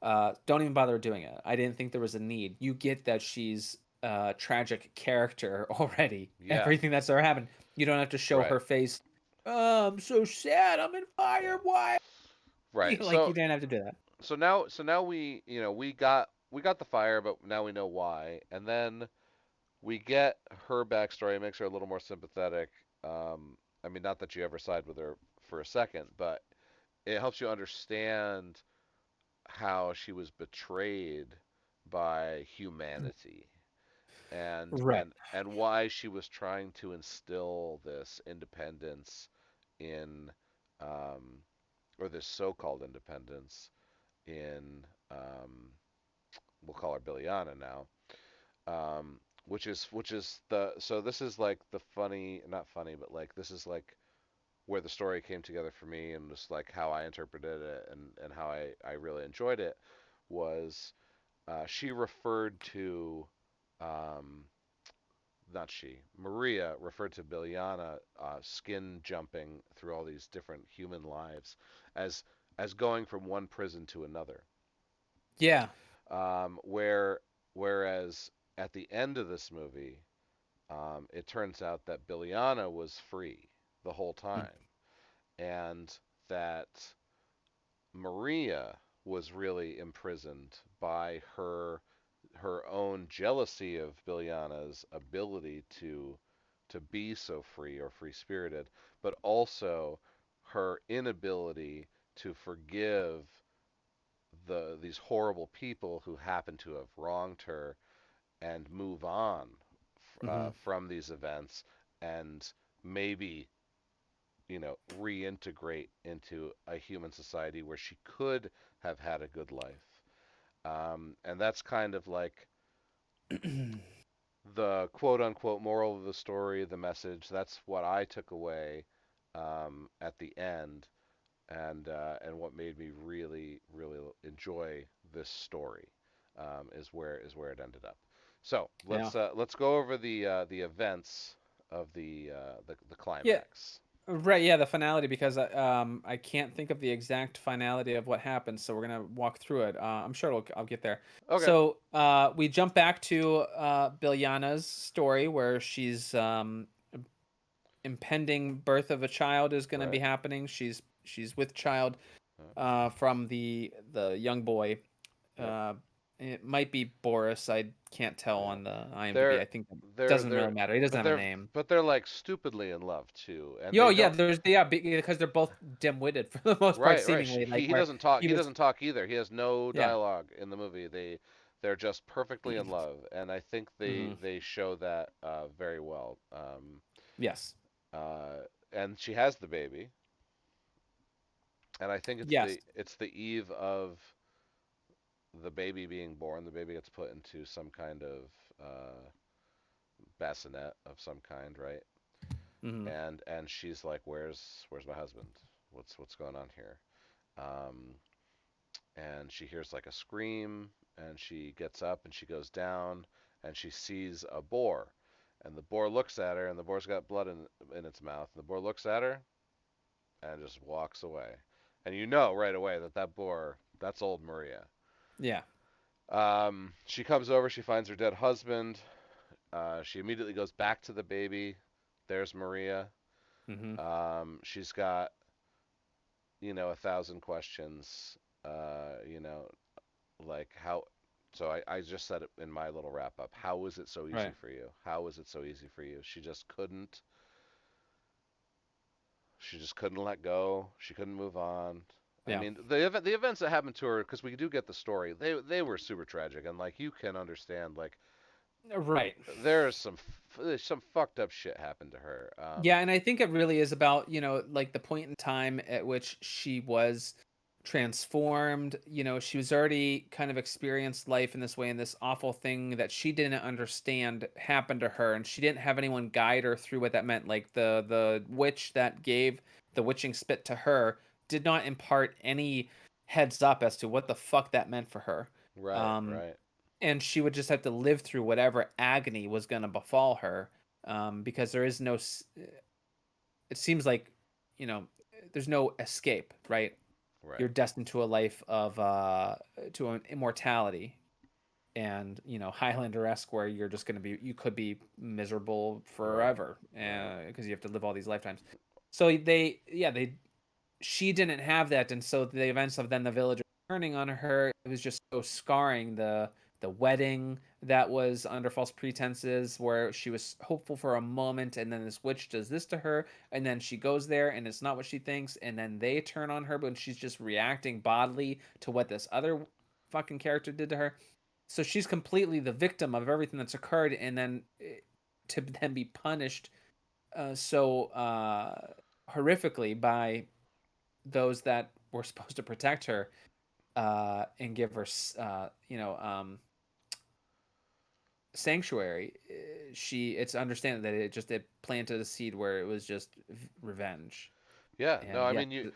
Don't even bother doing it. I didn't think there was a need. You get that she's a tragic character already. Yeah. Everything that's ever happened. You don't have to show Right. her face. Oh, I'm so sad. I'm in fire. Yeah. Why? Right. Like you didn't have to do that. So now we got the fire, but now we know why. And then we get her backstory. It makes her a little more sympathetic. I mean, not that you ever side with her for a second, but it helps you understand how she was betrayed by humanity and Right. and and why she was trying to instill this independence in um, or this so-called independence in we'll call her Billiana now, which is the so this is like the funny, not funny, but like this is like where the story came together for me and just like how I interpreted it and how I really enjoyed it was she referred to, um, not she, Maria referred to Bilyana skin jumping through all these different human lives as going from one prison to another. Yeah. Where whereas at the end of this movie, it turns out that Bilyana was free the whole Mm. time, and that Maria was really imprisoned by her own jealousy of Bilyana's ability to be so free or free spirited, but also her inability to forgive these horrible people who happen to have wronged her and move on Hmm. from these events and maybe reintegrate into a human society where she could have had a good life. And that's kind of like the quote unquote moral of the story, the message. That's what I took away at the end, and what made me really really enjoy this story is where it ended up. So Yeah. let's go over the events of the Yeah. climax. Right, yeah, the finality because I can't think of the exact finality of what happens, so we're gonna walk through it. I'm sure I'll get there. Okay. So we jump back to Bilyana's story where she's impending birth of a child is gonna be Right. happening. She's with child Uh, from the young boy. yep. Uh, it might be Boris. I can't tell Yeah. on the IMDb. They're I think it they're doesn't really they're matter. He doesn't but have a they're name. but they're like stupidly in love too, and Yo, they yeah, don't. there's yeah, because they're both dim-witted for the most part, Right, right. seemingly. Like He where doesn't talk. he He was, doesn't talk either. He has no yeah, dialogue in the movie. They're just perfectly in love, and I think hmm, they show that very well. yes, Uh, and she has the baby, and I think yes, it's the eve of the baby being born. The baby gets put into some kind of bassinet of some kind, right? hmm, And she's like, "Where's my husband? What's going on here?" Um, and she hears like a scream, and she gets up and she goes down, and she sees a boar, and the boar looks at her, and the boar's got blood in its mouth. And the boar looks at her and just walks away, and you know right away that that boar, that's old Maria. yeah, She comes over, she finds her dead husband. She immediately goes back to the baby. There's Maria. hmm, She's got, 1,000 questions. You know, like how. So I just said it in my little wrap up. How was it so easy right, for you? How was it so easy for you? She just couldn't. She just couldn't let go. She couldn't move on. I yeah, mean, the events that happened to her, because we do get the story. They were super tragic, and like you can understand, like right. there's there's some fucked up shit happened to her. Yeah, and I think it really is about, like the point in time at which she was transformed. She was already kind of experienced life in this way, and this awful thing that she didn't understand happened to her, and she didn't have anyone guide her through what that meant. Like the witch that gave the witching spit to her did not impart any heads up as to what the fuck that meant for her. Right, Um, right, and she would just have to live through whatever agony was going to befall her, because there is no it seems like, you know there's no escape, right? You're right, destined to a life of to an immortality, and Highlander-esque, where you're just going to be you could be miserable right, forever, right, because you have to live all these lifetimes. So they she didn't have that, and so the events of then the village turning on her, it was just so scarring. The wedding that was under false pretenses, where she was hopeful for a moment, and then this witch does this to her, and then she goes there and it's not what she thinks, and then they turn on her, but she's just reacting bodily to what this other fucking character did to her. So she's completely the victim of everything that's occurred, and then to then be punished so horrifically by those that were supposed to protect her, and give her sanctuary. She It's understanding that it planted a seed where it was just revenge. yeah. No, And I yeah, mean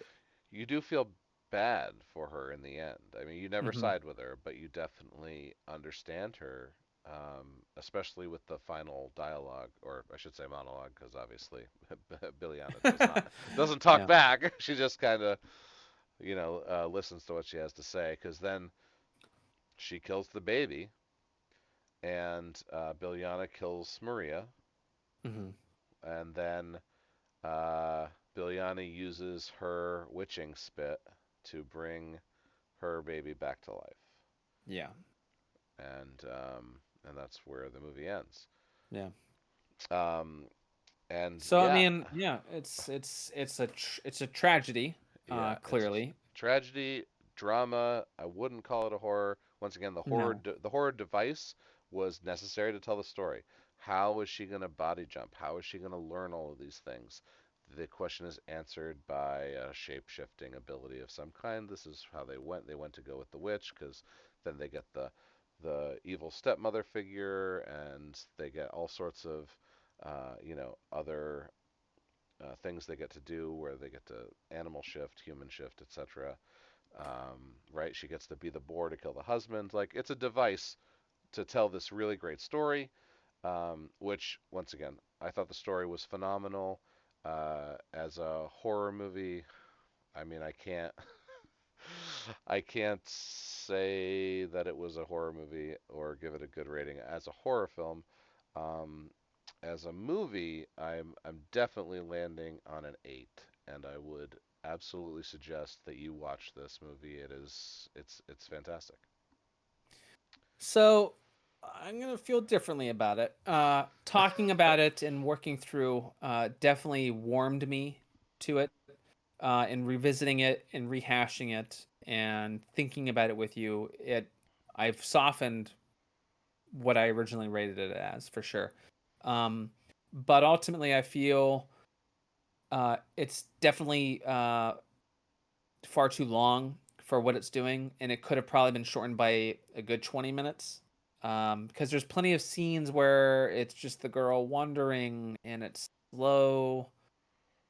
you do feel bad for her in the end. I mean, you never Hmm. side with her, but you definitely understand her, especially with the final dialogue, or I should say monologue, because obviously Billiana doesn't talk Yeah. back. She just kind of listens to what she has to say, because then she kills the baby, and Billiana kills Maria, Hmm. and then uh, Bilyana uses her witching spit to bring her baby back to life, Yeah. and that's where the movie ends. Yeah. Um, and So I yeah, mean, yeah, it's a tragedy, yeah, it's a clearly. tragedy, drama. I wouldn't call it a horror. Once again, No. the horror device was necessary to tell the story. How is she going to body jump? How is she going to learn all of these things? The question is answered by a shape-shifting ability of some kind. This is how they went. They went to go with the witch because then they get the evil stepmother figure, and they get all sorts of other things they get to do where they get to animal shift, human shift, etc. Right? She gets to be the boar to kill the husband. Like it's a device to tell this really great story. Which once again, I thought the story was phenomenal. As a horror movie, I mean, I can't say that it was a horror movie or give it a good rating as a horror film. Um, as a movie, I'm definitely landing on an 8, and I would absolutely suggest that you watch this movie. It's fantastic. So I'm gonna feel differently about it. Talking about it and working through definitely warmed me to it. And revisiting it and rehashing it and thinking about it with you, I've softened what I originally rated it as for sure. Um, but ultimately, I feel it's definitely far too long for what it's doing, and it could have probably been shortened by a good 20 minutes. Because there's plenty of scenes where it's just the girl wandering and it's slow,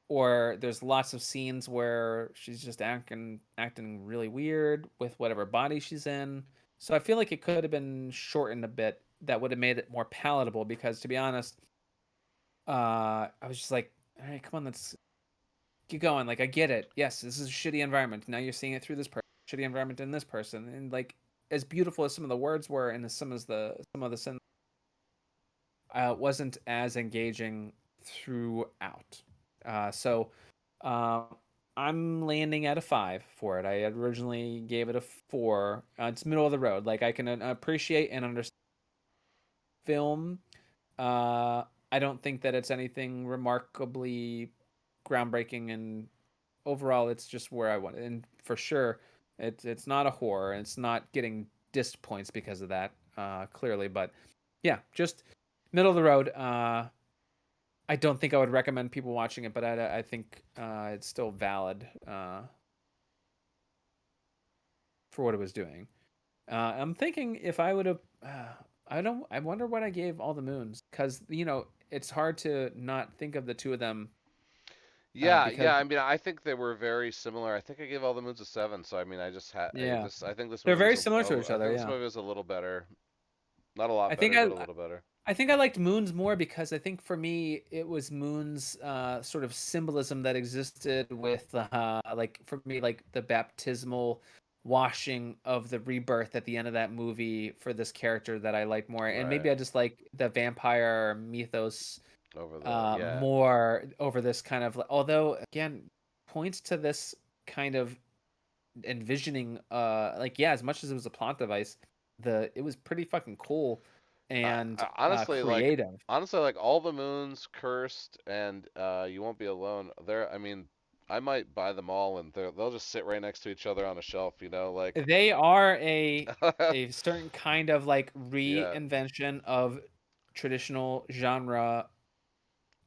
or there's lots of scenes where she's just acting really weird with whatever body she's in. So I feel like it could have been shortened a bit. That would have made it more palatable. Because to be honest, I was just like, all right, come on, let's keep going. Like I get it. Yes, this is a shitty environment. Now you're seeing it through this shitty environment in this person, and like as beautiful as some of the words were, and as some of the wasn't as engaging throughout. So uh, I'm landing at a 5 for it. I originally gave it a 4. It's middle of the road. Like I can appreciate and understand film. Uh, I don't think that it's anything remarkably groundbreaking, and overall, it's just where I want it. And for sure, it's not a horror. It's not getting dissed points because of that. Clearly, but yeah, just middle of the road. I don't think I would recommend people watching it, but I think it's still valid for what it was doing. I'm thinking if I would have, I don't. I wonder what I gave all the moons, because it's hard to not think of the two of them. Yeah, Because yeah. I mean, I think they were very similar. I think I gave All the Moons a 7. So I mean, yeah, I think this they're movie was very similar to each I other. think this Yeah, movie was a little better. Not a lot I think better, I but a little better. I think I liked Moons more because I think for me it was Moons sort of symbolism that existed with like for me like the baptismal washing of the rebirth at the end of that movie for this character that I like more, and maybe Right. I just like the vampire mythos Over the yeah. more over this kind of, although again points to this kind of envisioning like yeah, as much as it was a plot device, it was pretty fucking cool and Honestly, creative. All the Moons, Cursed, and You Won't Be Alone. I mean, I might buy them all, and they'll just sit right next to each other on a shelf. They are a certain kind of like Yeah, reinvention of traditional genre,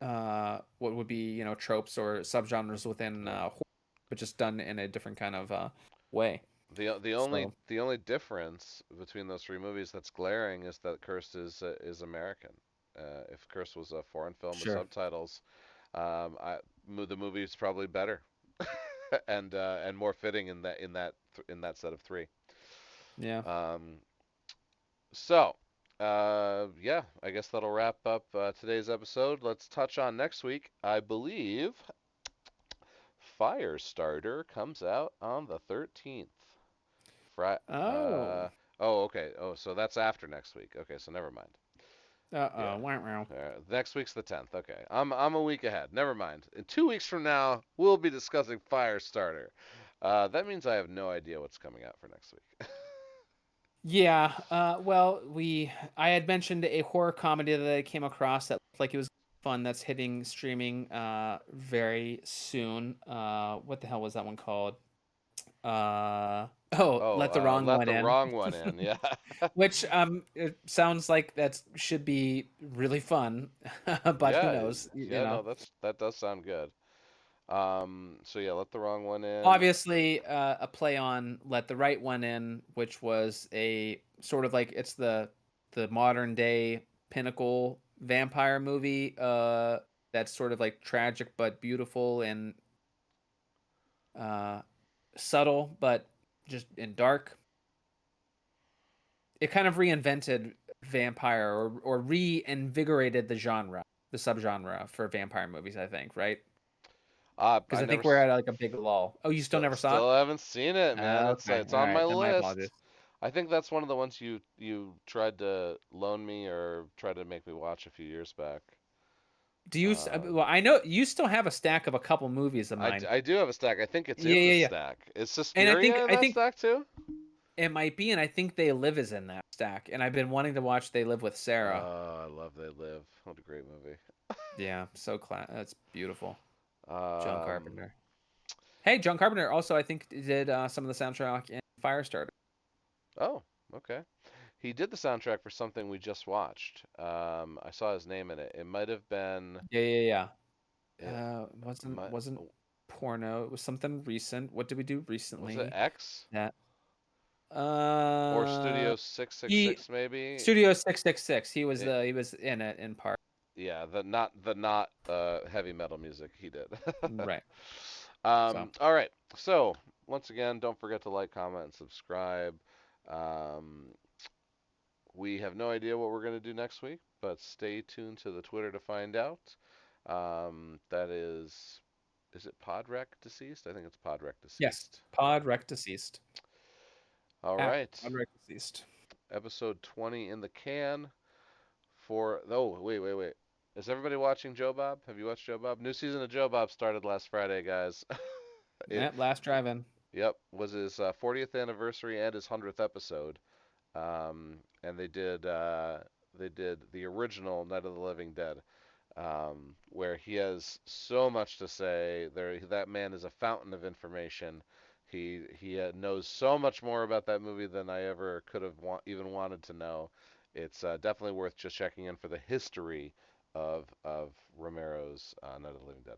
what would be tropes or subgenres within yeah. horror, but just done in a different kind of way. So The only difference between those three movies that's glaring is that Cursed is American. If Cursed was a foreign film with sure. subtitles, the movie's probably better. and more fitting in that set of three. Yeah. Um, so, yeah, I guess that'll wrap up today's episode. Let's touch on next week. I believe Firestarter comes out on the 13th. Fri- Oh. uh, oh, okay. Oh, so that's after next week. Okay, so never mind. Yeah. Uh-oh. Wow, wow. Next week's the 10th. Okay. I'm a week ahead. Never mind. In 2 weeks from now, we'll be discussing Firestarter. That means I have no idea what's coming out for next week. Yeah. Well, I had mentioned a horror comedy that I came across that looked like it was fun. That's hitting streaming very soon. What the hell was that one called? Oh, Oh, Let the Wrong let One the In. wrong one in. Yeah. Which it sounds like that should be really fun, but who Yeah. knows? You Yeah. know. No, that does sound good. So yeah, let the wrong one in. Obviously a play on Let the Right One In, which was a sort of like it's the modern day pinnacle vampire movie that's sort of like tragic but beautiful and uh subtle but just in dark. It kind of reinvented vampire or reinvigorated the genre, the subgenre for vampire movies, I think, right? Because I I never. think we're at like a big lull. Oh, you still never saw it? Still haven't seen it, man. Okay, It's all on my right. Then my list. apologies. I think that's one of the ones you tried to loan me or tried to make me watch a few years back. Do you? Um, Well, I know you still have a stack of a couple movies of mine. I do have a stack. I think it's Yeah, in the yeah, yeah. stack. Is And Suspiria in I that think stack too? it might be, and I think They Live is in that stack. And I've been wanting to watch They Live with Sarah. Oh, I love They Live. What a great movie. Yeah, that's beautiful. John Um, Carpenter. Hey, John Carpenter also I think did some of the soundtrack in Firestarter. oh, okay. He did the soundtrack for something we just watched. I saw his name in it. It might have been. Yeah, yeah, yeah. It might, Wasn't porno. It was something recent. What did we do was it recently? X That or uh Studio Six Six he Six maybe? Studio 666. It, He was in it in part. yeah, the not heavy metal music he did. Right. So All right. So once again, don't forget to like, comment, and subscribe. Um, we have no idea what we're going to do next week, but stay tuned to the Twitter to find out. That is it Podrec Deceased? I think it's Podrec yes, Deceased. Pod Rec Deceased All at right. Pod Rec Deceased. Episode 20 in the can for. Oh, wait. Is everybody watching Joe Bob? Have you watched Joe Bob? New season of Joe Bob started last Friday, guys. It, Yep, last drive-in. yep, was his 40th anniversary and his 100th episode. And they did the original Night of the Living Dead, where he has so much to say. There, that man is a fountain of information. He knows so much more about that movie than I ever could have even wanted to know. It's definitely worth just checking in for the history of Romero's Night of the Living Dead.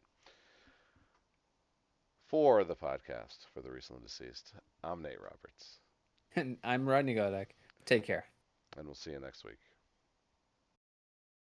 For the podcast for the recently deceased, I'm Nate Roberts, And I'm Rodney Godek. Take care. and we'll see you next week.